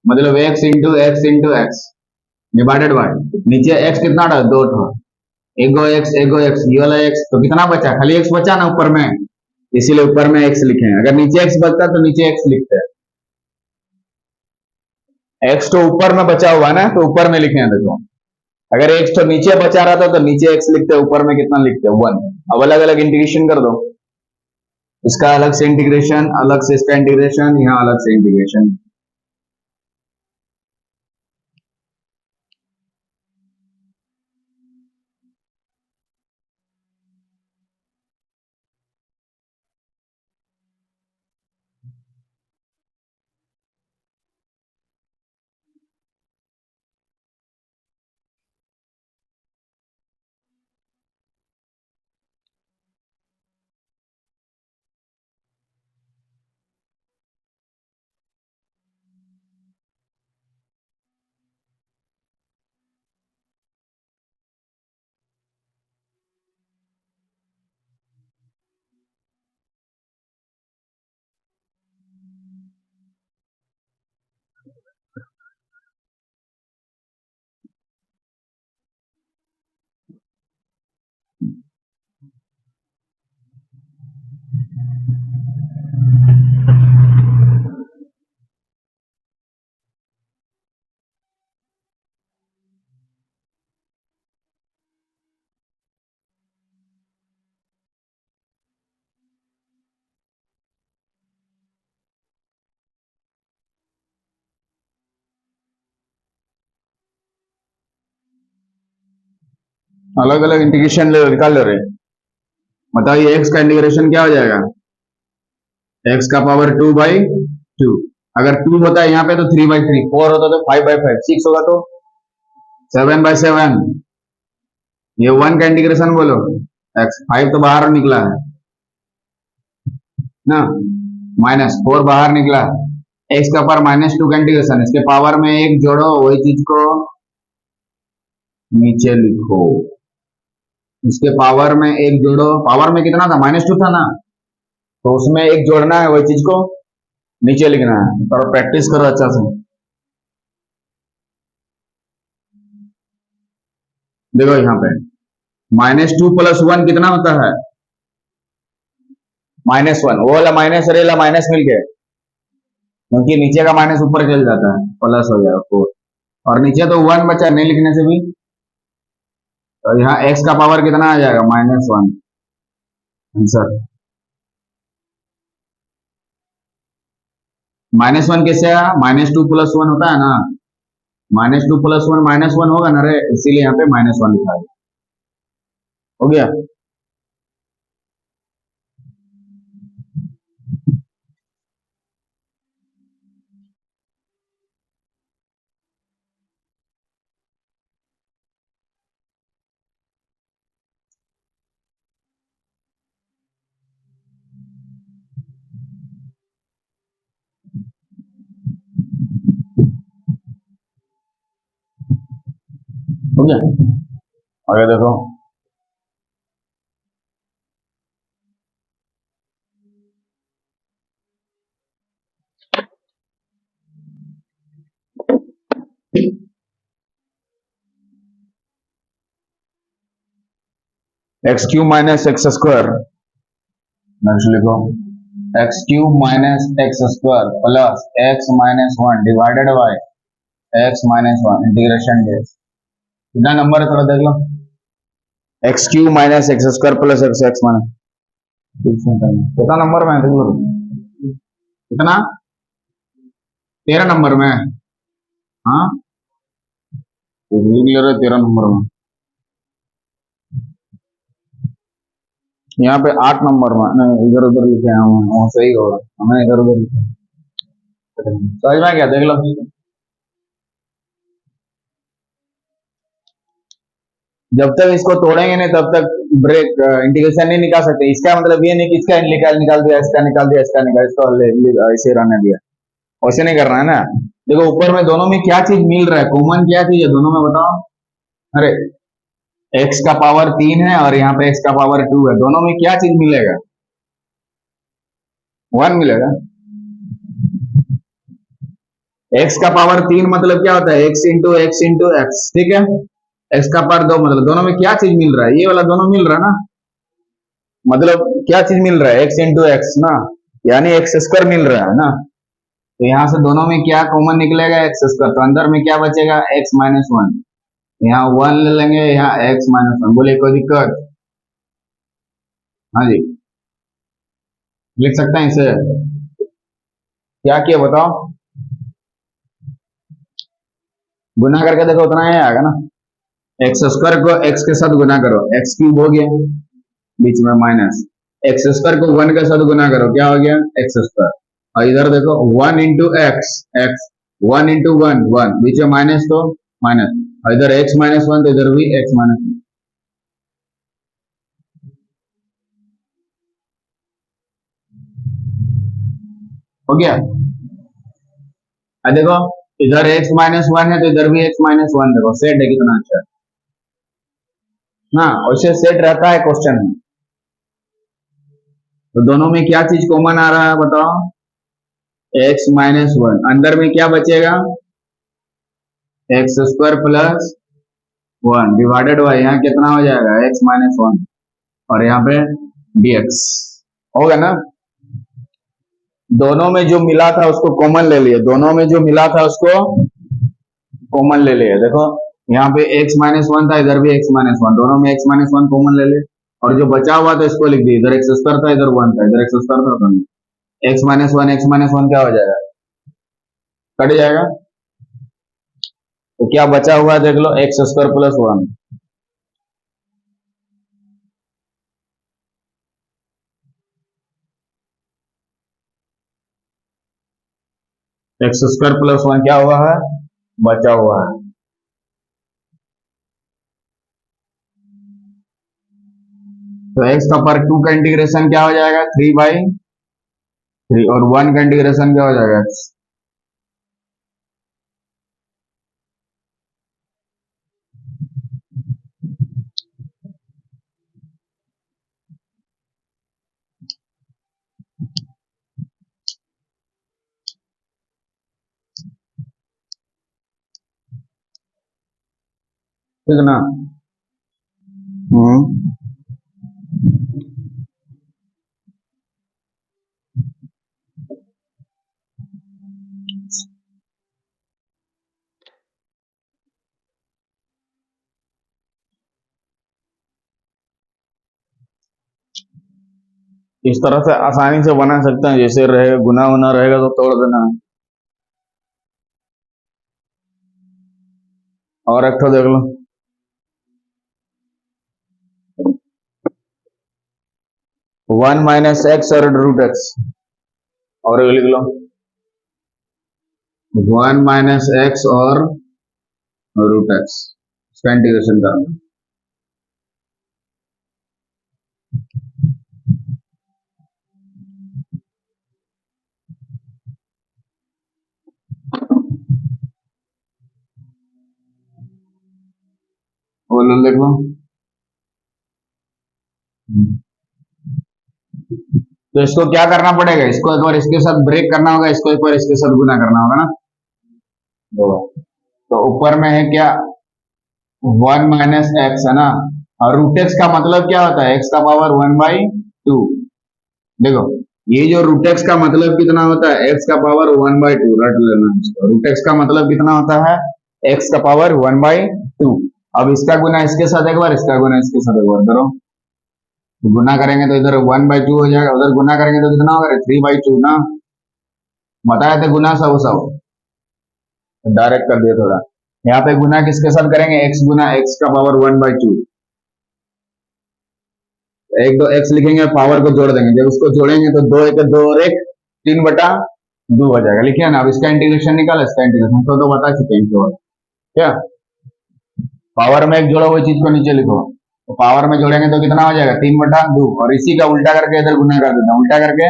मतलब x into x divided by नीचे एक्स कितना है, 2 ठो, एगो एक्स ये वाला एक्स, तो कितना बचा, खाली एक्स बचा ना ऊपर में, इसीलिए ऊपर में एक्स लिखे हैं। अगर नीचे एक्स बचता तो नीचे एक्स लिखते हैं, एक्स तो ऊपर में बचा हुआ ना तो ऊपर में लिखे हैं, देखो अगर एक्स तो नीचे बचा रहा था तो नीचे एक्स लिखते हैं, ऊपर में कितना लिखते हैं 1। अब अलग अलग इंटीग्रेशन कर दो, इसका अलग से इंटीग्रेशन, अलग से इसका इंटीग्रेशन, यहाँ अलग से इंटीग्रेशन। अलग अलग इंटीग्रेशन निकाल लो रे, बताइए एक्स का इंटीग्रेशन क्या हो जाएगा, एक्स का पावर 2/2, अगर 2 होता है यहाँ पे तो 3/3, 4 होता तो 5/5, 6 होगा तो 7/7, ये 1 का इंटीग्रेशन बोलो, एक्स 5 तो बाहर निकला है ना, -4 बाहर निकला, एक्स का पावर -2 का इंटीग्रेशन, इसके पावर में 1 जोड़ो, वही चीज को नीचे लिखो, इसके पावर में 1 जोड़ो, पावर में कितना था, -2 था ना, तो उसमें 1 जोड़ना है, वही चीज को नीचे लिखना है, और प्रैक्टिस करो अच्छा से। देखो यहाँ पे -2 + 1 कितना होता है, -1, वो वाला माइनस अरे माइनस मिल गए, क्योंकि नीचे का माइनस ऊपर चल जाता है, प्लस हो जाएगा 4, और नीचे तो 1 बचा नहीं लिखने से भी, तो यहाँ x का पावर कितना आ जाएगा, -1 आंसर। -1 कैसे आया, -2 + 1 होता है ना, -2 + 1 -1 होगा ना रे, इसीलिए यहाँ पे -1 लिखा है, हो गया। हो गया। आगे देखो, x cube minus x square, next लिखो, x cube minus x square plus x minus one divided by x minus one integration डेस। कितना नंबर है थोड़ा देख लो, x cube minus x square plus x x minus, कितना नंबर में है देख लो, कितना, 13 नंबर में। हाँ, तो लिख ले रहे 13 नंबर में, यहाँ पे 8 नंबर में, नहीं इधर उधर लिखे हैं हम, वहाँ सही होगा, हमें इधर उधर समझ में आ गया, देख लो। जब तक इसको तोड़ेंगे नहीं तब तक ब्रेक इंटीग्रेशन नहीं निकाल सकते। इसका मतलब ये नहीं कि इसका निकाल निकाल दिया, इसका निकाल दिया, इसका निकाल, इसको ऐसे रहने दिया, वैसे नहीं करना है ना। देखो ऊपर में दोनों में क्या चीज मिल रहा है, कॉमन क्या चीज है दोनों में बताओ। अरे एक्स का पावर 3 है और यहाँ पे एक्स का पावर 2 है, दोनों में क्या चीज मिलेगा, 1 मिलेगा। एक्स का पावर 3 मतलब क्या होता है, एक्स इंटू एक्स, ठीक है। एक्स का पावर 2 मतलब दोनों में क्या चीज मिल रहा है, ये वाला दोनों मिल रहा है ना, मतलब क्या चीज मिल रहा है, एक्स इंटू एक्स ना, यानी एक्स स्क्वायर मिल रहा है ना। तो यहाँ से दोनों में क्या कॉमन निकलेगा, एक्स स्क्वायर, तो अंदर में क्या बचेगा, एक्स माइनस वन, यहाँ 1 ले लेंगे, यहाँ एक्स माइनस वन, बोले कोई दिक्कत। हाँ जी, लिख सकते हैं इसे, क्या किया बताओ, गुना करके देखो उतना ही आएगा ना। एक्स स्क्वायर को एक्स के साथ गुना करो, एक्स क्यूब हो गया, बीच में माइनस, एक्स स्क्वायर को 1 के साथ गुना करो, क्या हो गया, एक्स स्क्वायर। और इधर देखो 1 into x, x, 1 into one one, बीच में माइनस तो माइनस, और इधर एक्स माइनस वन तो इधर भी एक्स माइनस वन, हो गया। देखो इधर एक्स माइनस वन है तो इधर भी एक्स माइनस वन, देखो सेट है कितना अच्छा, हाँ वैसे सेट रहता है क्वेश्चन में। तो दोनों में क्या चीज कॉमन आ रहा है बताओ, एक्स माइनस वन, अंदर में क्या बचेगा, x square plus one divided by, यहाँ कितना हो जाएगा, एक्स माइनस वन, और यहाँ पे dx होगा ना। दोनों में जो मिला था उसको कॉमन ले लिए, दोनों में जो मिला था उसको कॉमन ले लिए, देखो यहाँ पे एक्स माइनस वन था, इधर भी एक्स माइनस वन, दोनों में एक्स माइनस वन कॉमन ले लिए, और जो बचा हुआ था इसको लिख दिए, इधर एक्स स्क्वायर था, इधर वन था, इधर एक्स स्क्वायर था, दोनों एक्स माइनस वन क्या हो जाएगा, कट जाएगा। तो क्या बचा हुआ है देख लो, x square plus one, x square plus one क्या हुआ है, बचा हुआ है। तो एक्स का पावर 2 का इंटीग्रेशन क्या हो जाएगा, 3/3, और 1 का इंटीग्रेशन क्या हो जाएगा, ठीक ना। हम्म, इस तरह से आसानी से बना सकते हैं, जैसे रहेगा गुना वुना रहेगा तो तोड़ देना। और एक तो देख लो, 1 माइनस एक्स और रूट एक्स, और लिख लो 1 माइनस एक्स और रूट एक्स, इसका इंटीग्रेशन करना। बोलो लिख लो। तो इसको क्या करना पड़ेगा, इसको एक बार इसके साथ ब्रेक करना होगा, इसको एक बार इसके साथ गुना करना होगा ना। दो बार। तो ऊपर में है क्या, 1 - x है ना। और रूट एक्स का मतलब क्या होता है, एक्स का पावर 1/2। देखो, ये जो रूट एक्स का मतलब कितना होता है, एक्स का पावर 1/2, रट लेना इसको। रूट एक्स का मतलब कितना होता है, एक्स का पावर 1/2। अब इसका गुना इसके साथ एक बार, इसका गुना इसके साथ एक बार करो। तो गुना करेंगे तो इधर 1/2 हो जाएगा, उधर गुना करेंगे तो कितना होगा, 3/2 ना। बताया था गुना सब सब, डायरेक्ट कर दिया थोड़ा। यहाँ पे गुना किसके साथ करेंगे, एक्स गुना एक्स का पावर 1/2। एक दो एक्स लिखेंगे, पावर को जोड़ देंगे, जब उसको जोड़ेंगे तो दो एक दो और एक 3/2 हो जाएगा। लिखिए ना, अब इसका इंटीग्रेशन निकाला, इसका इंटीग्रेशन तो बता चुके हैं तो क्या, पावर में एक जोड़ो, वही चीज को नीचे लिखो। तो पावर में जोड़ेंगे तो कितना हो जाएगा, 3/2। और इसी का उल्टा करके इधर गुना कर देता हूं, उल्टा करके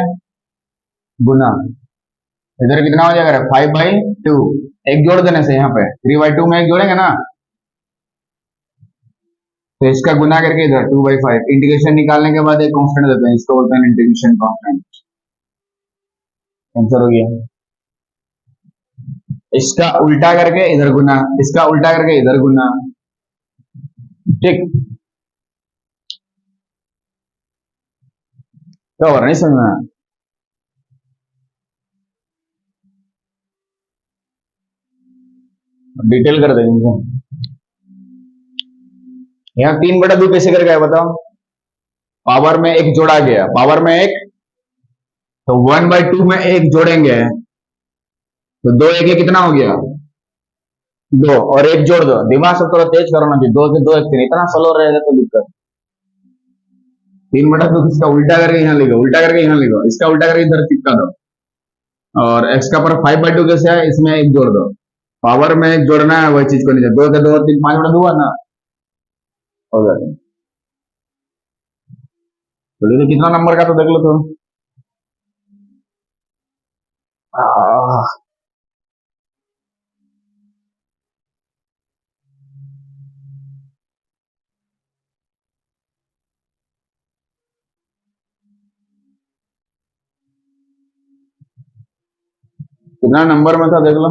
गुना। इधर कितना हो जाएगा, 5/2। एक जोड़ देने से यहाँ पे 3/2 में एक जोड़ेंगे ना, तो इसका गुना करके इधर 2/5। इंटीग्रेशन निकालने के बाद एक कांस्टेंट देते हैं, इसको बोलते हैं इंटीग्रेशन कांस्टेंट। आंसर हो गया। इसका उल्टा करके इधर गुना, इसका उल्टा करके इधर गुना। ठीक, क्या हो रहा है, नहीं समझ में आया? डिटेल कर देंगे इनको। यहाँ 3/2 कैसे करके आया बताओ, पावर में एक जोड़ा गया, पावर में एक, तो 1/2 में एक जोड़ेंगे तो दो एक कितना हो गया, दो, और एक जोड़ दो। दिमाग से थोड़ा तेज करना चाहिए, दो के दो एक तीन, इतना स्लो रहेगा तो दिक्कत। 3/2 इसका उल्टा करके यहाँ लिखो, उल्टा करके यहाँ लिखो, इसका उल्टा करके इधर चिपका दो। और एक्स का पावर 5/2 कैसे है, इसमें एक जोड़ दो। पावर में एक जोड़ना है, वही चीज को नीचे, दो के दो और तीन, 5/2 हुआ ना, हो गया। तो कितना नंबर का, तो देख लो तो। कितना नंबर में था देख लो।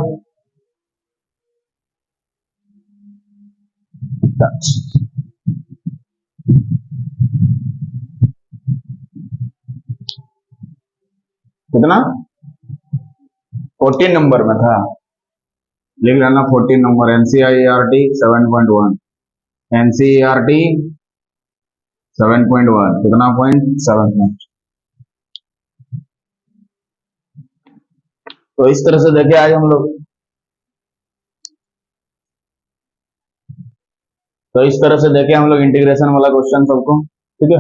कितना, 14 नंबर में था। लिख लेना 14 नंबर, एनसीईआरटी 7.1, एनसीईआरटी 7.1, कितना पॉइंट 7। तो इस तरह से देखे आज हम लोग, तो इस तरह से देखे हम लोग इंटीग्रेशन वाला क्वेश्चन सबको, ठीक है।